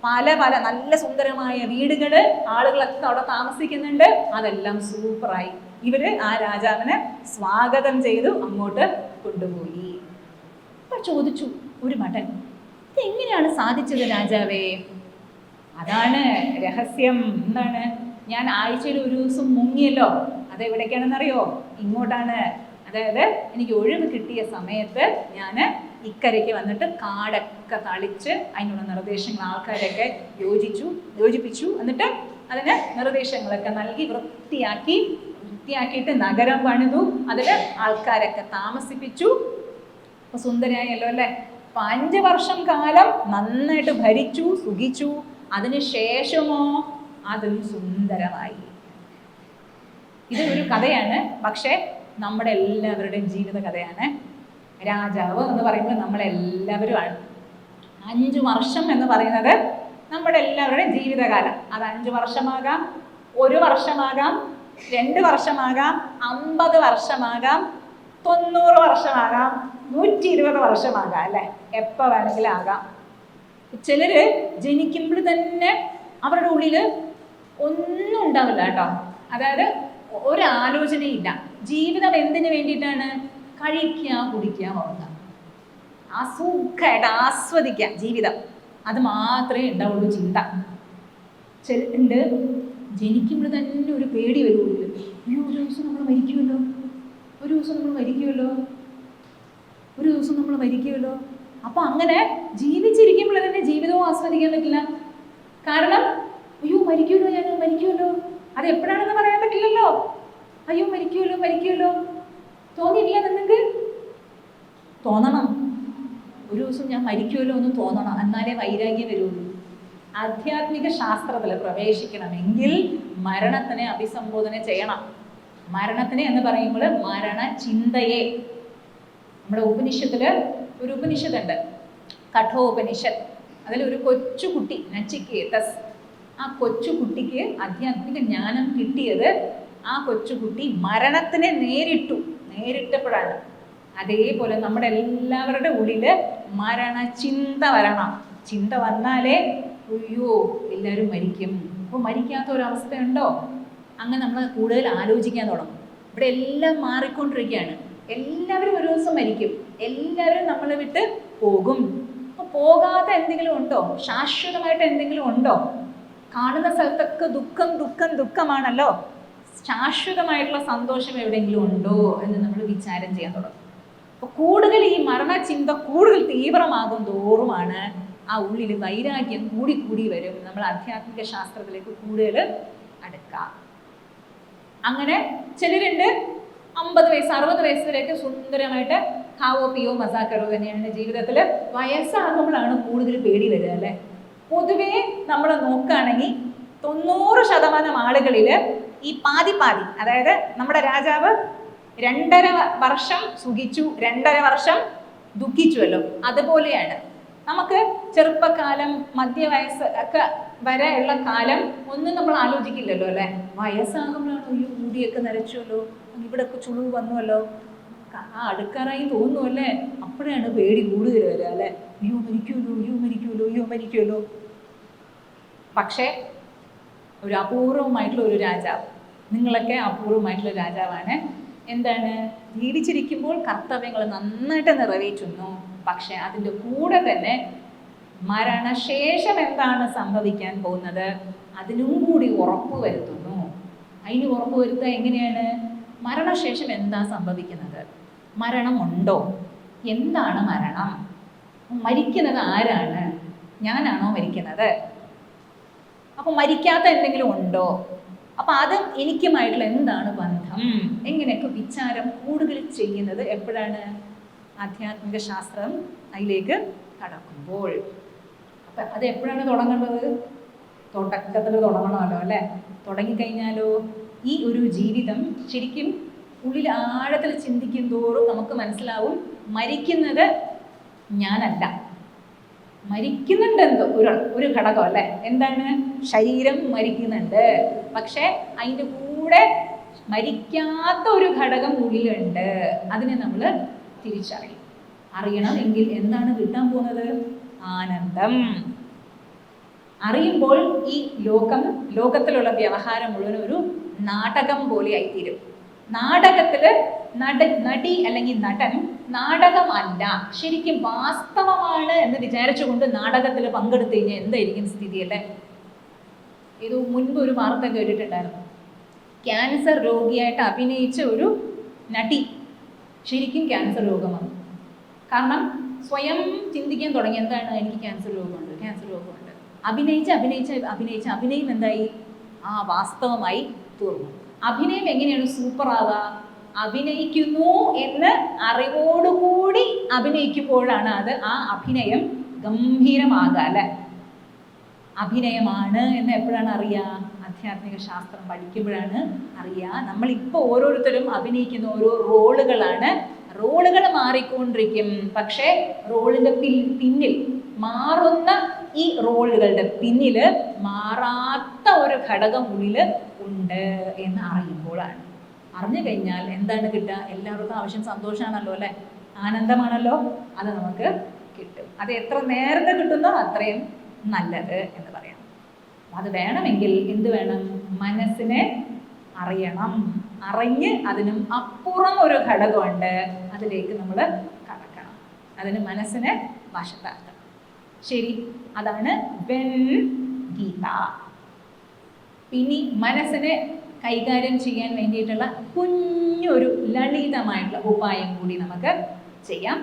പല നല്ല സുന്ദരമായ വീടുകൾ, ആളുകളൊക്കെ അവിടെ താമസിക്കുന്നുണ്ട്. അതെല്ലാം സൂപ്പറായി. ഇവര് ആ രാജാവിനെ സ്വാഗതം ചെയ്തു അങ്ങോട്ട് കൊണ്ടുപോയി. അപ്പൊ ചോദിച്ചു ഒരു ഭടൻ, ഇതെങ്ങനെയാണ് സാധിച്ചത് രാജാവേ? അതാണ് രഹസ്യം. എന്താണ്? ഞാൻ ആഴ്ചയിൽ ഒരു ദിവസം മുങ്ങിയല്ലോ, അതെവിടേക്കാണെന്നറിയോ? ഇങ്ങോട്ടാണ്. അതായത് എനിക്ക് ഒഴിവ് കിട്ടിയ സമയത്ത് ഞാൻ ഇക്കരയ്ക്ക് വന്നിട്ട് കാടൊക്കെ തളിച്ച് അതിനുള്ള നിർദ്ദേശങ്ങൾ ആൾക്കാരൊക്കെ യോജിപ്പിച്ചു. എന്നിട്ട് അതിന് നിർദ്ദേശങ്ങളൊക്കെ നൽകി വൃത്തിയാക്കിയിട്ട് നഗരം പണിതു. അതിൽ ആൾക്കാരൊക്കെ താമസിപ്പിച്ചു. അപ്പൊ സുന്ദരമായല്ലോ അല്ലേ? അപ്പൊ 5 വർഷം കാലം നന്നായിട്ട് ഭരിച്ചു, സുഖിച്ചു. അതിനുശേഷമോ അതും സുന്ദരമായി. ഇതൊരു കഥയാണ്, പക്ഷെ നമ്മുടെ എല്ലാവരുടെയും ജീവിത കഥയാണ്. രാജാവ് എന്ന് പറയുമ്പോൾ നമ്മളെല്ലാവരുമാണ്. 5 വർഷം എന്ന് പറയുന്നത് നമ്മുടെ എല്ലാവരുടെയും ജീവിതകാലം. അത് 5 വർഷമാകാം, 1 വർഷമാകാം, 2 വർഷമാകാം, 50 വർഷമാകാം, 90 വർഷമാകാം, 120 വർഷമാകാം, അല്ലേ? എപ്പോൾ വേണമെങ്കിലും ആകാം. ചിലര് ജനിക്കുമ്പോൾ തന്നെ അവരുടെ ഉള്ളിൽ ഒന്നും ഉണ്ടാവില്ല കേട്ടോ. അതായത് ഒരാലോചനയില്ല. ജീവിതം എന്തിനു വേണ്ടിയിട്ടാണ്? കഴിക്കുക, കുടിക്കുക, ഉറങ്ങുക, സുഖമായിട്ട് ആസ്വദിക്കുക ജീവിതം. അത് മാത്രമേ ഉണ്ടാവുള്ളൂ ചിന്ത. ചിലരുണ്ട് ജനിക്കുമ്പോൾ തന്നെ ഒരു പേടി വരുള്ളൂ. അയ്യോ, ഒരു ദിവസം നമ്മൾ മരിക്കുമല്ലോ, ഒരു ദിവസം നമ്മൾ മരിക്കുമല്ലോ. അപ്പൊ അങ്ങനെ ജീവിച്ചിരിക്കുമ്പോൾ തന്നെ ജീവിതവും ആസ്വദിക്കാൻ പറ്റില്ല. കാരണം അയ്യോ മരിക്കുമല്ലോ, അത് എപ്പോഴാണെന്ന് പറയാൻ പറ്റില്ലല്ലോ. അയ്യോ മരിക്കുമല്ലോ തോന്നിയിട്ടില്ല നിങ്ങൾക്ക്? തോന്നണം. ഒരു ദിവസം ഞാൻ മരിക്കുമല്ലോ എന്ന് തോന്നണം, എന്നാലേ വൈരാഗ്യം വരുള്ളൂ. ആധ്യാത്മിക ശാസ്ത്രത്തിൽ പ്രവേശിക്കണമെങ്കിൽ മരണത്തിനെ അഭിസംബോധന ചെയ്യണം. മരണത്തിനെ എന്ന് പറയുമ്പോൾ മരണചിന്തയെ, നമ്മുടെ ഉപനിഷത്തില് ഒരു ഉപനിഷത്തുണ്ട്, കഠോപനിഷത്ത്. അതിലൊരു കൊച്ചുകുട്ടി നച്ചിക്കേതസ്, ആ കൊച്ചുകുട്ടിക്ക് ആധ്യാത്മിക ജ്ഞാനം കിട്ടിയത് ആ കൊച്ചുകുട്ടി മരണത്തിനെ നേരിട്ടപ്പോഴാണ്. അതേപോലെ നമ്മുടെ എല്ലാവരുടെ ഉള്ളില് മരണചിന്ത വരണം. ചിന്ത വന്നാലേ അയ്യോ എല്ലാവരും മരിക്കും, അപ്പോൾ മരിക്കാത്ത ഒരവസ്ഥയുണ്ടോ? അങ്ങനെ നമ്മൾ കൂടുതൽ ആലോചിക്കാൻ തുടങ്ങും. ഇവിടെ എല്ലാം മാറിക്കൊണ്ടിരിക്കുകയാണ്. എല്ലാവരും ഒരു ദിവസം മരിക്കും, എല്ലാവരും നമ്മളെ വിട്ട് പോകും. അപ്പോൾ പോകാത്ത എന്തെങ്കിലും ഉണ്ടോ? ശാശ്വതമായിട്ട് എന്തെങ്കിലും ഉണ്ടോ? കാണുന്ന സ്ഥലത്തൊക്കെ ദുഃഖമാണല്ലോ. ശാശ്വതമായിട്ടുള്ള സന്തോഷം എവിടെയെങ്കിലും ഉണ്ടോ എന്ന് നമ്മൾ വിചാരം ചെയ്യാൻ തുടങ്ങും. അപ്പോൾ കൂടുതൽ ഈ മരണചിന്ത കൂടുതൽ തീവ്രമാകും തോറുമാണ് ആ ഉള്ളിൽ വൈരാഗ്യം കൂടി വരും. നമ്മൾ ആധ്യാത്മിക ശാസ്ത്രത്തിലേക്ക് കൂടുതൽ അടുക്കാം. അങ്ങനെ ചിലരുണ്ട് 50 വയസ്സ് 60 വയസ്സ് വരെയൊക്കെ സുന്ദരമായിട്ട് ഖാവോ പിയോ മസാക്കറോ തന്നെയാണ് ജീവിതത്തിൽ. വയസ്സാകുമ്പോഴാണ് കൂടുതൽ പേടി വരിക അല്ലേ. പൊതുവേ നമ്മൾ നോക്കുകയാണെങ്കിൽ 90% ആളുകളിൽ ഈ പാതി പാതി, അതായത് നമ്മുടെ രാജാവ് 2.5 വർഷം സുഖിച്ചു, 2.5 വർഷം ദുഃഖിച്ചുവല്ലോ, അതുപോലെയാണ് നമുക്ക് ചെറുപ്പകാലം, മധ്യവയസ്സ് ഒക്കെ വരെ ഉള്ള കാലം ഒന്നും നമ്മൾ ആലോചിക്കില്ലല്ലോ അല്ലെ. വയസ്സാകുമ്പോഴാണ് അയ്യോ മുടിയൊക്കെ നരച്ചുവല്ലോ, ഇവിടെയൊക്കെ ചുളിവ് വന്നുവല്ലോ, അടുക്കാറായി തോന്നുന്നു, അപ്പോഴാണ് പേടി കൂടുതൽ വരിക അല്ലെ. അയ്യോ മരിക്കുമല്ലോ, അയ്യോ മരിക്കുമല്ലോ, അയ്യോ മരിക്കുമല്ലോ. പക്ഷേ ഒരു അപൂർവമായിട്ടുള്ള ഒരു രാജാവ്, നിങ്ങളൊക്കെ അപൂർവമായിട്ടുള്ള രാജാവാണ്. എന്താണ്, ജീവിച്ചിരിക്കുമ്പോൾ കർത്തവ്യങ്ങൾ നന്നായിട്ട് നിറവേറ്റുന്നു, പക്ഷെ അതിൻ്റെ കൂടെ തന്നെ മരണശേഷം എന്താണ് സംഭവിക്കാൻ പോകുന്നത് അതിനും കൂടി ഉറപ്പ് വരുത്തുന്നു. അതിന് ഉറപ്പ് വരുത്തുക എങ്ങനെയാണ്? മരണശേഷം എന്താ സംഭവിക്കുന്നത്, മരണമുണ്ടോ, എന്താണ് മരണം, മരിക്കുന്നത് ആരാണ്, ഞാനാണോ മരിക്കുന്നത്, അപ്പൊ മരിക്കാത്ത എന്തെങ്കിലും ഉണ്ടോ, അപ്പൊ അത് എനിക്കുമായിട്ടുള്ള എന്താണ് ബന്ധം, എങ്ങനെയൊക്കെ വിചാരം കൂടുതൽ ചെയ്യുന്നത് എപ്പോഴാണ്? ആധ്യാത്മിക ശാസ്ത്രം അതിലേക്ക് കടക്കുമ്പോൾ. അപ്പൊ അത് എപ്പോഴാണ് തുടങ്ങേണ്ടത്? തുടക്കത്തിൽ തുടങ്ങണമല്ലോ അല്ലെ. തുടങ്ങിക്കഴിഞ്ഞാലോ ഈ ഒരു ജീവിതം ശരിക്കും ഉള്ളിൽ ആഴത്തിൽ ചിന്തിക്കും തോറും നമുക്ക് മനസ്സിലാവും, മരിക്കുന്നത് ഞാനല്ല, മരിക്കുന്നുണ്ട് എന്തോ ഒരു ഘടകം അല്ലെ. എന്താണ്? ശരീരം മരിക്കുന്നുണ്ട്, പക്ഷെ അതിൻ്റെ കൂടെ മരിക്കാത്ത ഒരു ഘടകം ഉള്ളിലുണ്ട്. അതിനെ നമ്മൾ അറിയണം എങ്കിൽ എന്താണ് കിട്ടാൻ പോകുന്നത്? ആനന്ദം. അറിയുമ്പോൾ ഈ ലോകത്തിലുള്ള വ്യവഹാരം മുഴുവൻ ഒരു നാടകം പോലെ ആയിത്തീരും. നാടകത്തില് നടി അല്ലെങ്കിൽ നടൻ നാടകമല്ല, ശരിക്കും വാസ്തവമാണ് എന്ന് വിചാരിച്ചുകൊണ്ട് നാടകത്തിൽ പങ്കെടുത്തു കഴിഞ്ഞാൽ എന്തായിരിക്കും സ്ഥിതി അല്ലേ? ഇത് മുൻപ് ഒരു വാർത്ത കേട്ടിട്ടുണ്ടായിരുന്നു. ക്യാൻസർ രോഗിയായിട്ട് അഭിനയിച്ച ഒരു നടി ശരിക്കും ക്യാൻസർ രോഗം വന്നു. കാരണം സ്വയം ചിന്തിക്കാൻ തുടങ്ങി, എന്താണ്, എനിക്ക് ക്യാൻസർ രോഗമുണ്ട്, ക്യാൻസർ രോഗമുണ്ട്. അഭിനയം എന്തായി? വാസ്തവമായി തീർന്നു. അഭിനയം എങ്ങനെയാണ് സൂപ്പർ ആവുക? അഭിനയിക്കുന്നു എന്ന് അറിവോടുകൂടി അഭിനയിക്കുമ്പോഴാണ് അത് ആ അഭിനയം ഗംഭീരമാകുക അല്ലെ. അഭിനയമാണ് എന്ന് എപ്പോഴാണ് അറിയുക? ആധ്യാത്മിക ശാസ്ത്രം പഠിക്കുമ്പോഴാണ് അറിയുക. നമ്മളിപ്പോൾ ഓരോരുത്തരും അഭിനയിക്കുന്ന ഓരോ റോളുകളാണ്. റോളുകൾ മാറിക്കൊണ്ടിരിക്കും, പക്ഷേ റോളിൻ്റെ പിന്നിൽ മാറുന്ന ഈ റോളുകളുടെ പിന്നിൽ മാറാത്ത ഒരു ഘടകം ഉള്ളിൽ ഉണ്ട് എന്ന് അറിയുമ്പോഴാണ്. അറിഞ്ഞു കഴിഞ്ഞാൽ എന്താണ് കിട്ടുക? എല്ലാവർക്കും ആവശ്യം സന്തോഷമാണല്ലോ അല്ലെ, ആനന്ദമാണല്ലോ, അത് നമുക്ക് കിട്ടും. അത് എത്ര നേരത്തെ കിട്ടുന്നോ അത്രയും നല്ലത് എന്ന് പറയാം. അത് വേണമെങ്കിൽ എന്ത് വേണം? മനസ്സിനെ അറിയണം. അറിഞ്ഞ് അതിനും അപ്പുറം ഒരു ഘടകമുണ്ട്, അതിലേക്ക് നമ്മൾ കടക്കണം. അതിന് മനസ്സിനെ വശത്താക്കണം. ശരി, അതാണ് വെൻ ഗീത. ഇനി മനസ്സിനെ കൈകാര്യം ചെയ്യാൻ വേണ്ടിയിട്ടുള്ള കുഞ്ഞൊരു ലളിതമായിട്ടുള്ള ഉപായം കൂടി നമുക്ക് ചെയ്യാം.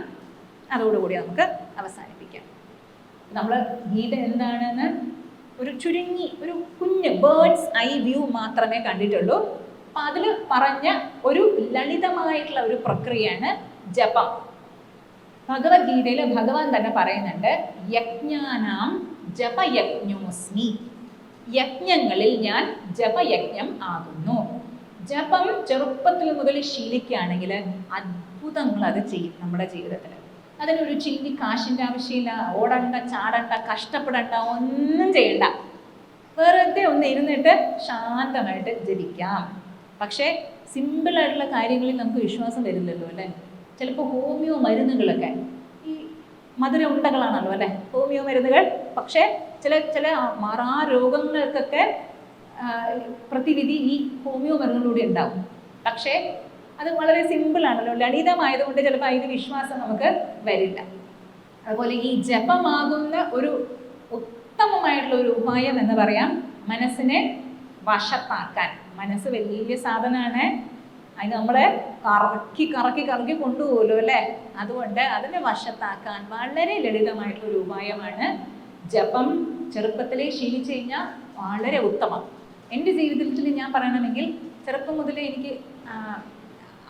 അതോടുകൂടി നമുക്ക് അവസാനിപ്പിക്കാം. നമ്മൾ ഗീത എന്താണെന്ന് ഒരു കുഞ്ഞ് ബേർഡ്സ് ഐ വ്യൂ മാത്രമേ കണ്ടിട്ടുള്ളൂ. അപ്പം അതിൽ പറഞ്ഞ ഒരു ലളിതമായിട്ടുള്ള ഒരു പ്രക്രിയയാണ് ജപം. ഭഗവത്ഗീതയിൽ ഭഗവാൻ തന്നെ പറയുന്നുണ്ട്, യജ്ഞാനാം ജപയജ്ഞോസ്മി, യജ്ഞങ്ങളിൽ ഞാൻ ജപയജ്ഞം ആകുന്നു. ജപം ചെറുപ്പത്തിൽ മുതൽ ശീലിക്കുകയാണെങ്കിൽ അത്ഭുതങ്ങൾ അത് ചെയ്യും നമ്മുടെ ജീവിതത്തിൽ. അതിനൊരു ചില്ലി കാശിൻ്റെ ആവശ്യമില്ല, ഓടണ്ട, ചാടണ്ട, കഷ്ടപ്പെടണ്ട, ഒന്നും ചെയ്യണ്ട. വെറുതെ ഒന്ന് ഇരുന്നിട്ട് ശാന്തമായിട്ട് ജപിക്കാം. പക്ഷേ സിമ്പിളായിട്ടുള്ള കാര്യങ്ങളിൽ നമുക്ക് വിശ്വാസം വരില്ലല്ലോ അല്ലേ. ചിലപ്പോൾ ഹോമിയോ മരുന്നുകളൊക്കെ ഈ മധുര ഉണ്ടകളാണല്ലോ അല്ലേ ഹോമിയോ മരുന്നുകൾ. പക്ഷേ ചില മാറാ രോഗങ്ങൾക്കൊക്കെ പ്രതിവിധി ഈ ഹോമിയോ മരുന്നുകളിലൂടെ ഉണ്ടാവും. പക്ഷേ അത് വളരെ സിമ്പിളാണല്ലോ, ലളിതമായതുകൊണ്ട് ചിലപ്പോൾ അതിന് വിശ്വാസം നമുക്ക് വരില്ല. അതുപോലെ ഈ ജപമാകുന്ന ഒരു ഉത്തമമായിട്ടുള്ള ഒരു ഉപായം എന്ന് പറയാം, മനസ്സിനെ വശത്താക്കാൻ. മനസ്സ് വലിയ സാധനമാണ്, അതിന് നമ്മളെ കറക്കി കൊണ്ടുപോകുമല്ലോ അല്ലേ. അതുകൊണ്ട് അതിനെ വശത്താക്കാൻ വളരെ ലളിതമായിട്ടുള്ള ഒരു ഉപായമാണ് ജപം. ചെറുപ്പത്തിലേ ശീലിച്ചു കഴിഞ്ഞാൽ വളരെ ഉത്തമം. എൻ്റെ ജീവിതത്തിൽ ഞാൻ പറയണമെങ്കിൽ ചെറുപ്പം മുതലേ എനിക്ക്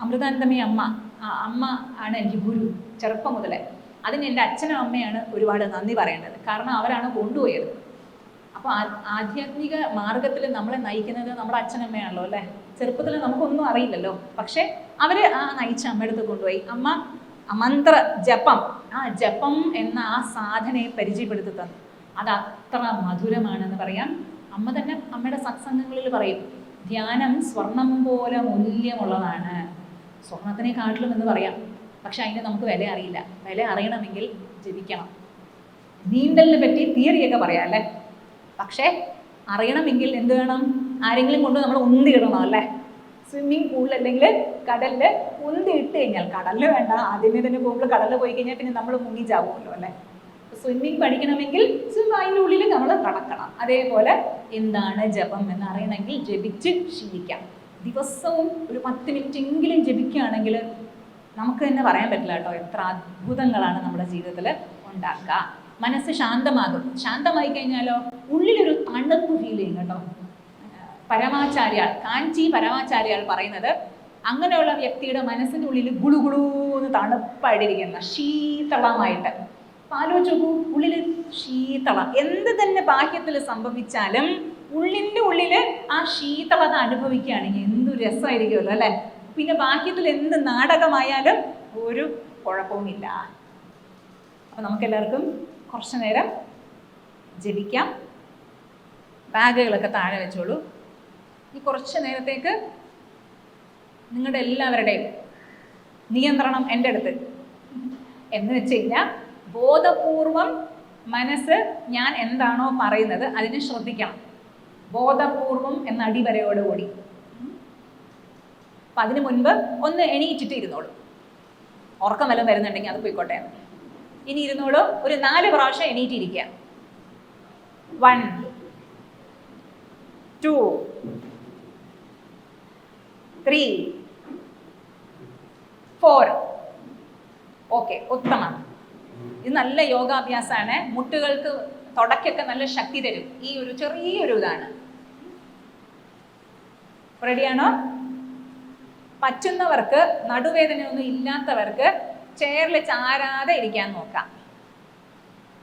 അമൃതാനന്ദമയി അമ്മ അമ്മ ആണ് എനിക്ക് ഗുരു ചെറുപ്പം മുതലേ. അതിന് എൻ്റെ അച്ഛനും അമ്മയാണ് ഒരുപാട് നന്ദി പറയേണ്ടത്. കാരണം അവരാണ് കൊണ്ടുപോയത്. അപ്പോൾ ആധ്യാത്മിക മാർഗത്തിൽ നമ്മളെ നയിക്കുന്നത് നമ്മുടെ അച്ഛനമ്മയാണല്ലോ അല്ലേ. ചെറുപ്പത്തിൽ നമുക്കൊന്നും അറിയില്ലല്ലോ, പക്ഷെ അവർ നയിച്ച അമ്മയടുത്ത് കൊണ്ടുപോയി. അമ്മ മന്ത്ര ജപം, ആ ജപം എന്ന ആ സാധനയെ പരിചയപ്പെടുത്തി തന്നു. അത് അത്ര മധുരമാണെന്ന് പറയാം. അമ്മ തന്നെ അമ്മയുടെ സത്സംഗങ്ങളിൽ പറയും, ധ്യാനം സ്വർണം പോലെ മൂല്യമുള്ളതാണ്, സ്വർണത്തിനെക്കാട്ടിലും എന്ന് പറയാം. പക്ഷെ അതിന് നമുക്ക് വില അറിയില്ല. വില അറിയണമെങ്കിൽ ജപിക്കണം. നീന്തലിനെ പറ്റി തിയറിയൊക്കെ പറയാം അല്ലേ, പക്ഷേ അറിയണമെങ്കിൽ എന്ത് വേണം? ആരെങ്കിലും കൊണ്ട് നമ്മൾ ഉന്തിയിടണം അല്ലേ. സ്വിമ്മിങ് പൂളിൽ അല്ലെങ്കിൽ കടലിൽ ഉന്തിയിട്ട് കഴിഞ്ഞാൽ, കടലിൽ വേണ്ട, ആദ്യമേ തന്നെ പോകുമ്പോൾ കടലിൽ പോയി കഴിഞ്ഞാൽ പിന്നെ നമ്മൾ മുങ്ങി ചാവുമല്ലോ അല്ലേ. സ്വിമ്മിങ് പഠിക്കണമെങ്കിൽ അതിൻ്റെ ഉള്ളിൽ നമ്മൾ കടക്കണം. അതേപോലെ എന്താണ് ജപം എന്ന് അറിയണമെങ്കിൽ ജപിച്ച് ശീലിക്കാം. ദിവസവും ഒരു 10 മിനിറ്റെങ്കിലും ജപിക്കുകയാണെങ്കിൽ നമുക്ക് തന്നെ പറയാൻ പറ്റില്ല കേട്ടോ, എത്ര അത്ഭുതങ്ങളാണ് നമ്മുടെ ജീവിതത്തിൽ ഉണ്ടാക്കുക. മനസ്സ് ശാന്തമാകും. ശാന്തമായി കഴിഞ്ഞാലോ ഉള്ളിലൊരു തണുപ്പ് ഫീൽ ചെയ്യും കേട്ടോ. പരമാചാര്യാൾ, കാഞ്ചി പരമാചാര്യാൾ പറയുന്നത്, അങ്ങനെയുള്ള വ്യക്തിയുടെ മനസ്സിൻ്റെ ഉള്ളിൽ ഗുളുഗുളൂന്ന് തണുപ്പായിട്ടിരിക്കുന്ന ശീതളമായിട്ട്. ആലോചിച്ച് നോക്കൂ, ഉള്ളിൽ ശീതളം. എന്ത് തന്നെ ബാഹ്യത്തിൽ സംഭവിച്ചാലും ഉള്ളിൻ്റെ ഉള്ളിൽ ആ ശീതളത അനുഭവിക്കുകയാണെങ്കിൽ എന്തു രസമായിരിക്കുമല്ലോ അല്ലേ. പിന്നെ ബാഹ്യത്തിൽ എന്ത് നാടകമായാലും ഒരു കുഴപ്പവുമില്ല. അപ്പോൾ നമുക്കെല്ലാവർക്കും കുറച്ച് നേരം ജപിക്കാം. ബാഗുകളൊക്കെ താഴെ വെച്ചോളൂ. ഈ കുറച്ച് നേരത്തേക്ക് നിങ്ങളുടെ എല്ലാവരുടെയും നിയന്ത്രണം എൻ്റെ അടുത്ത് എന്ന് വെച്ച് കഴിഞ്ഞാൽ, ബോധപൂർവം മനസ്സ് ഞാൻ എന്താണോ പറയുന്നത് അതിനെ ശ്രദ്ധിക്കണം. ബോധപൂർവം എന്ന അടിവരയോടുകൂടി. അപ്പം അതിനു മുൻപ് ഒന്ന് എണീറ്റിട്ട് ഇരുന്നോളൂ. ഉറക്കം വല്ലതും വരുന്നുണ്ടെങ്കിൽ അത് പോയിക്കോട്ടെ. ഇനി ഇരുന്നോളൂ. ഒരു 4 പ്രാവശ്യം എണീറ്റിരിക്കുക. 1 2 3 4. ഓക്കെ, ഉത്തമം. ഇത് നല്ല യോഗാഭ്യാസമാണ്. മുട്ടുകൾക്ക് തുടക്കൊക്കെ നല്ല ശക്തി തരും. ഈ ഒരു ചെറിയൊരു ഇതാണ്. റെഡിയാണോ? പറ്റുന്നവർക്ക്, നടുവേദനയൊന്നും ഇല്ലാത്തവർക്ക് ചെയറിൽ ചാരാതെ ഇരിക്കാൻ നോക്കാം.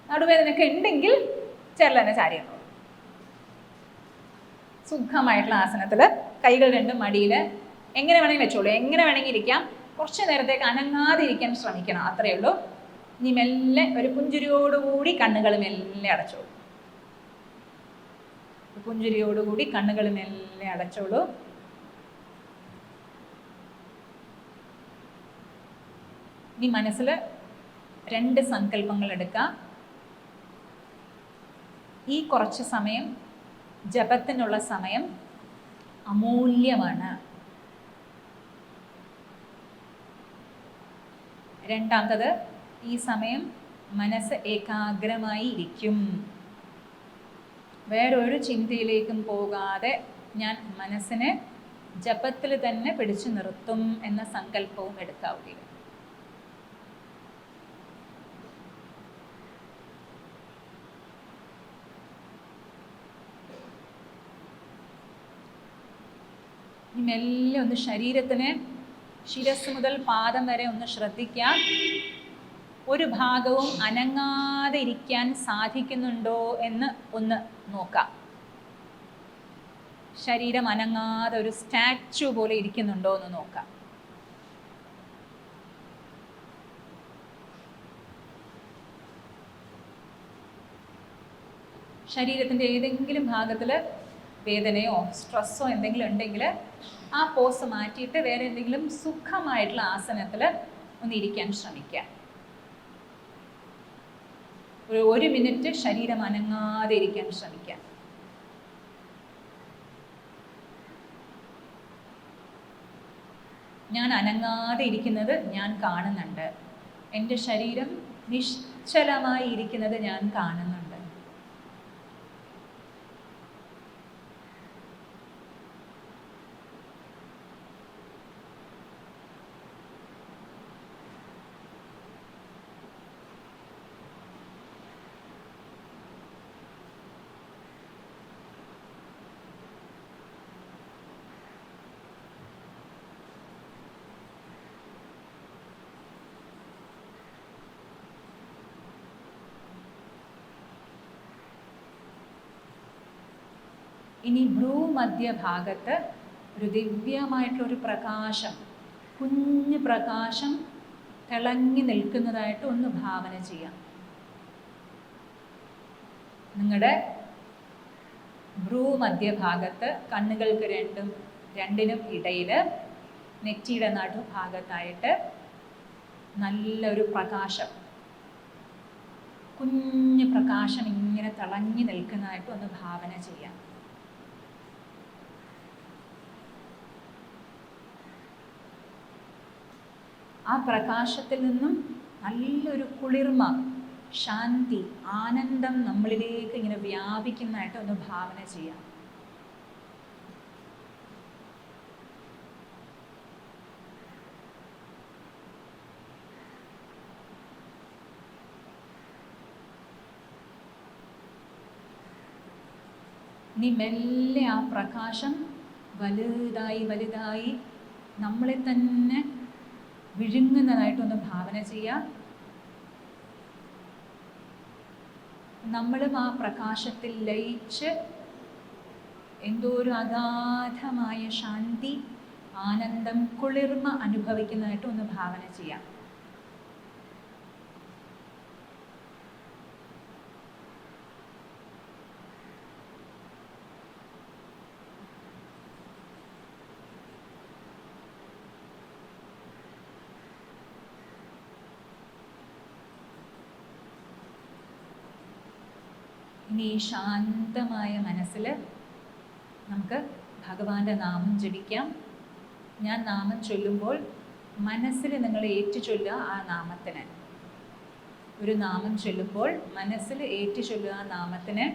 നടുവേദനയൊക്കെ ഉണ്ടെങ്കിൽ ചെയറിൽ തന്നെ ചാരിയാണ്. സുഖമായിട്ടുള്ള ആസനത്തിൽ കൈകൾ രണ്ടും മടിയിൽ എങ്ങനെ വേണമെങ്കിൽ വെച്ചോളൂ. എങ്ങനെ വേണമെങ്കിൽ ഇരിക്കാം. കുറച്ച് നേരത്തേക്ക് അനങ്ങാതെ ഇരിക്കാൻ ശ്രമിക്കണം, അത്രയേ ഉള്ളൂ. ഇനി മെല്ലെ ഒരു പുഞ്ചിരിയോടുകൂടി കണ്ണുകൾ മെല്ലെ അടച്ചോളൂ. പുഞ്ചിരിയോടുകൂടി കണ്ണുകൾ മെല്ലെ അടച്ചോളൂ. ഇനി മനസ്സിൽ 2 സങ്കല്പങ്ങൾ എടുക്കാം. ഈ കുറച്ച് സമയം, ജപത്തിനുള്ള സമയം അമൂല്യമാണ്. രണ്ടാമത്തത്, ഈ സമയം മനസ്സ് ഏകാഗ്രമായി ഇരിക്കും. വേറൊരു ചിന്തയിലേക്കും പോകാതെ ഞാൻ മനസ്സിനെ ജപത്തിൽ തന്നെ പിടിച്ചു നിർത്തും എന്ന സങ്കല്പവും എടുക്കാവുകയും. ഇനി മെല്ലെ ഒന്ന് ശരീരത്തിനെ ശിരസ് മുതൽ പാദം വരെ ഒന്ന് ശ്രദ്ധിക്കാം. ഒരു ഭാഗവും അനങ്ങാതെ ഇരിക്കാൻ സാധിക്കുന്നുണ്ടോ എന്ന് ഒന്ന് നോക്കാം. ശരീരം അനങ്ങാതെ ഒരു സ്റ്റാച്ചു പോലെ ഇരിക്കുന്നുണ്ടോ എന്ന് നോക്കാം. ശരീരത്തിൻ്റെ ഏതെങ്കിലും ഭാഗത്തിൽ വേദനയോ സ്ട്രെസ്സോ എന്തെങ്കിലും ഉണ്ടെങ്കിൽ ആ പോസ് മാറ്റിയിട്ട് വേറെ എന്തെങ്കിലും സുഖമായിട്ടുള്ള ആസനത്തിൽ ഒന്ന് ഇരിക്കാൻ ശ്രമിക്കുക. ഒരു 1 മിനിറ്റ് ശരീരം അനങ്ങാതെ ഇരിക്കാൻ ശ്രമിക്കുക. ഞാൻ അനങ്ങാതെ ഇരിക്കുന്നത് ഞാൻ കാണുന്നുണ്ട്. എൻ്റെ ശരീരം നിശ്ചലമായി ഇരിക്കുന്നത് ഞാൻ കാണുന്നുണ്ട്. ഇനി ഭ്രൂമധ്യഭാഗത്ത് ഒരു ദിവ്യമായിട്ടുള്ളൊരു പ്രകാശം, കുഞ്ഞു പ്രകാശം തിളങ്ങി നിൽക്കുന്നതായിട്ട് ഒന്ന് ഭാവന ചെയ്യാം. നിങ്ങളുടെ ഭ്രൂമധ്യഭാഗത്ത് കണ്ണുകൾക്ക് രണ്ടിനും ഇടയിൽ നെറ്റിയുടെ നടുഭാഗത്തായിട്ട് നല്ലൊരു പ്രകാശം, കുഞ്ഞു പ്രകാശം ഇങ്ങനെ തിളങ്ങി നിൽക്കുന്നതായിട്ട് ഒന്ന് ഭാവന ചെയ്യാം. ആ പ്രകാശത്തിൽ നിന്നും നല്ലൊരു കുളിർമ, ശാന്തി, ആനന്ദം നമ്മളിലേക്ക് ഇങ്ങനെ വ്യാപിക്കുന്നതായിട്ട് ഒന്ന് ഭാവന ചെയ്യാം. ഇനി മെല്ലെ ആ പ്രകാശം വലുതായി വലുതായി നമ്മളെ തന്നെ വിഴുങ്ങുന്നതായിട്ടൊന്ന് ഭാവന ചെയ്യാം. നമ്മളും ആ പ്രകാശത്തിൽ ലയിച്ച് എന്തോ ഒരു അഗാധമായ ശാന്തി, ആനന്ദം, കുളിർമ അനുഭവിക്കുന്നതായിട്ട് ഒന്ന് ഭാവന ചെയ്യാം. ഇനി ഈ ശാന്തമായ മനസ്സിൽ നമുക്ക് ഭഗവാന്റെ നാമം ജപിക്കാം. ഞാൻ നാമം ചൊല്ലുമ്പോൾ മനസ്സിൽ നിങ്ങൾ ഏറ്റുചൊല്ലുക. ആ നാമത്തിന് ഒരു നാമം ചൊല്ലുമ്പോൾ മനസ്സിൽ ഏറ്റുചൊല്ലുക ആ നാമത്തിന്.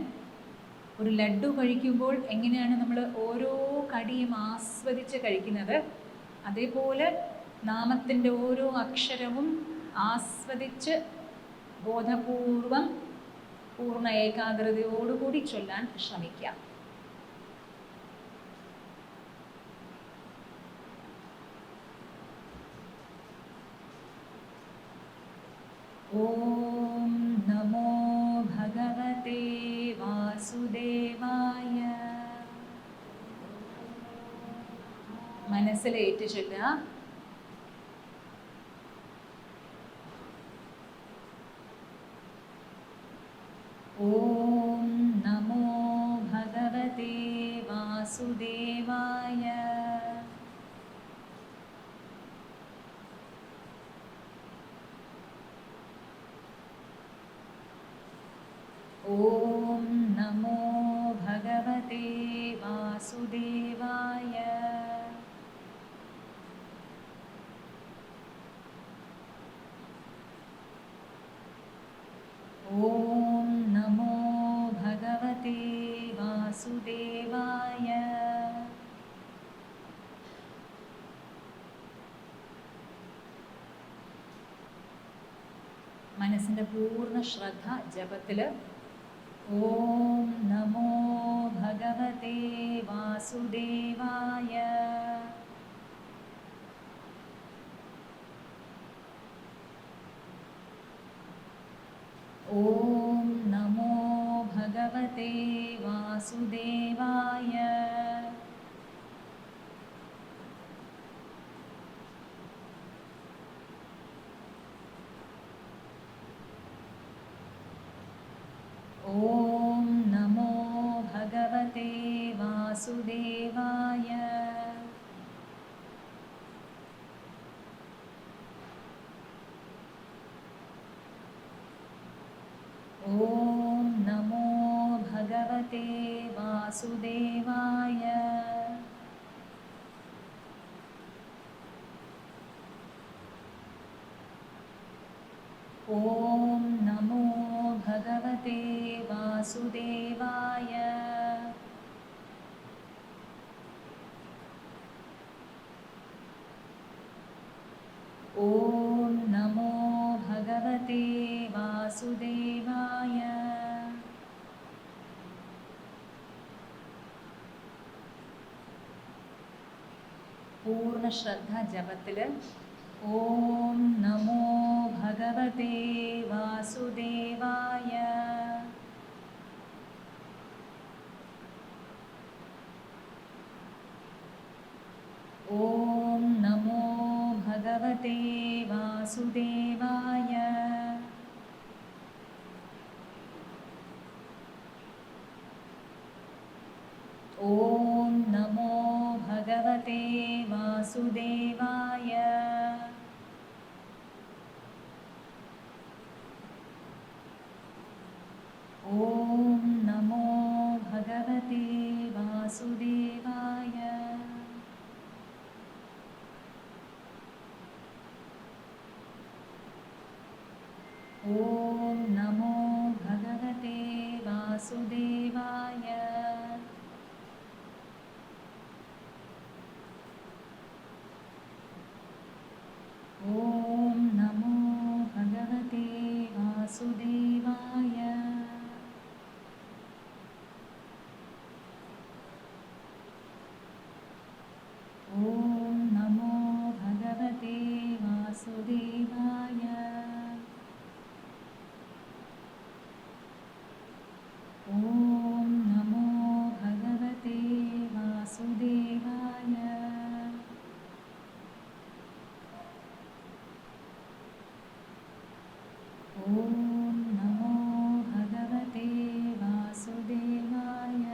ഒരു ലഡ്ഡു കഴിക്കുമ്പോൾ എങ്ങനെയാണ് നമ്മൾ ഓരോ കടിയും ആസ്വദിച്ച് കഴിക്കുന്നത്, അതേപോലെ നാമത്തിൻ്റെ ഓരോ അക്ഷരവും ആസ്വദിച്ച് ബോധപൂർവം പൂർണ്ണ ഏകാഗ്രതയോടുകൂടി ചൊല്ലാൻ ശ്രമിക്കാം. ഓം നമോ ഭഗവതേ വാസുദേവായ. മനസ്സിലേറ്റ് ചൊല്ലുക. ഓം നമോ ഭഗവതേ വാസുദേവായ. ഓം നമോ ഭഗവതേ വാസുദേവായ. ഓം നമോ ഭഗവതേ വാസുദേവായ. മനസ്സിൻ്റെ പൂർണ്ണ ശ്രദ്ധ ജപത്തിൽ ഓം നമോ ഭഗവതേ വാസുദേവായ. ഓം നമോ ഭഗവതേ വാസുദേവായ. ഓം നമോ ഭഗവതേ വാസുദേവായ. ഓം നമോ ഭഗവതേ വാസുദേവായ. ഓം നമോ ഭഗവതേ വാസുദേവായ. ഓം നമോ ഭഗവതേ വാസുദേവായ. പൂർണ്ണ ശ്രദ്ധ ജപത്തിൽ ഓം നമോ ഭഗവതേ വാസുദേവായ. വാസുദേവായ. ഓം നമോ ഭഗവതേ വാസുദേവായ. ഓം നമോ ഭഗവതേ വാസുദേവായ. ഓം നമോ ഭഗവതേ വാസുദേവായ. ഓം നമോ ഭഗവതേ വാസുദേവായ. ഓം നമോ ഭഗവതേ വാസുദേവായ. ഓം നമോ ഭഗവതേ വാസുദേവായ.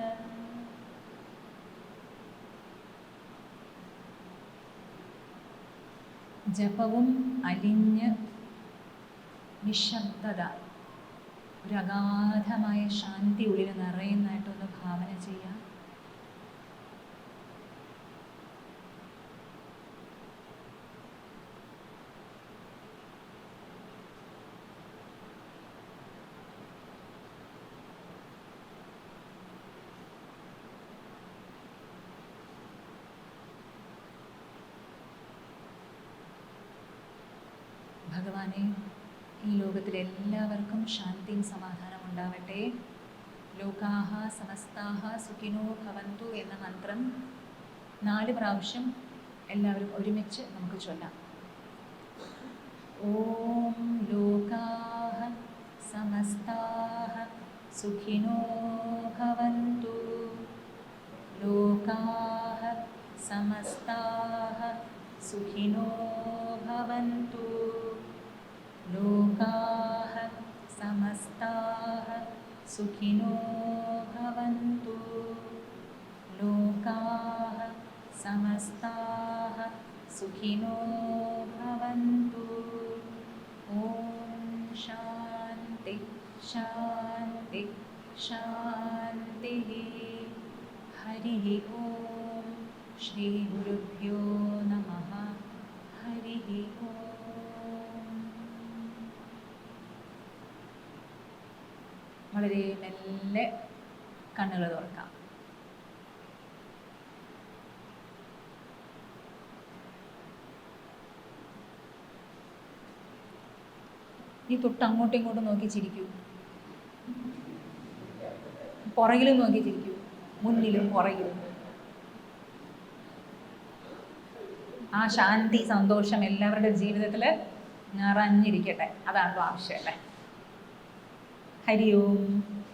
ജപവും അലിഞ്ഞ് നിശബ്ദത, ഒരു അഗാധമായ ശാന്തി ഉള്ളിൽ നിറയുന്നതായിട്ടൊന്ന് ഭാവന ചെയ്യാം. ഭഗവാനെ, ഈ ലോകത്തിലെ എല്ലാവർക്കും ശാന്തിയും സമാധാനം ഉണ്ടാവട്ടെ. ലോകാഹ സമസ്താഹ സുഖിനോ ഭവന്തു എന്ന മന്ത്രം 4 പ്രാവശ്യം എല്ലാവരും ഒരുമിച്ച് നമുക്ക് ചൊല്ലാം. ഓം ലോകാഹ സമസ്താഹ സുഖിനോ ഭവന്തു. ലോകാഹ സമസ്താഹ സുഖിനോ ഭവന്തു. ലോകാഹ സമസ്താഹ സുഖിനോ ഭവന്തു. ലോകാഹ സമസ്താഹ സുഖിനോ ഭവന്തു. ഓം ശാന്തി ശാന്തി ശാന്തി. ഹരി ഓം. ശ്രീ ഗുരുഭ്യോ നമഃ. ഹരി ഓം. വളരെ മെല്ലെ കണ്ണുകൾ തുറക്കാം. ഈ തൊട്ട് അങ്ങോട്ടും ഇങ്ങോട്ടും നോക്കി ചിരിക്കൂ. പുറകിലും നോക്കി ചിരിക്കൂ, മുന്നിലും പുറകിലും. ആ ശാന്തി സന്തോഷം എല്ലാവരുടെ ജീവിതത്തിൽ നിറഞ്ഞിരിക്കട്ടെ. അതാണ് ആവശ്യം അല്ലേ. ഹരി ഓം.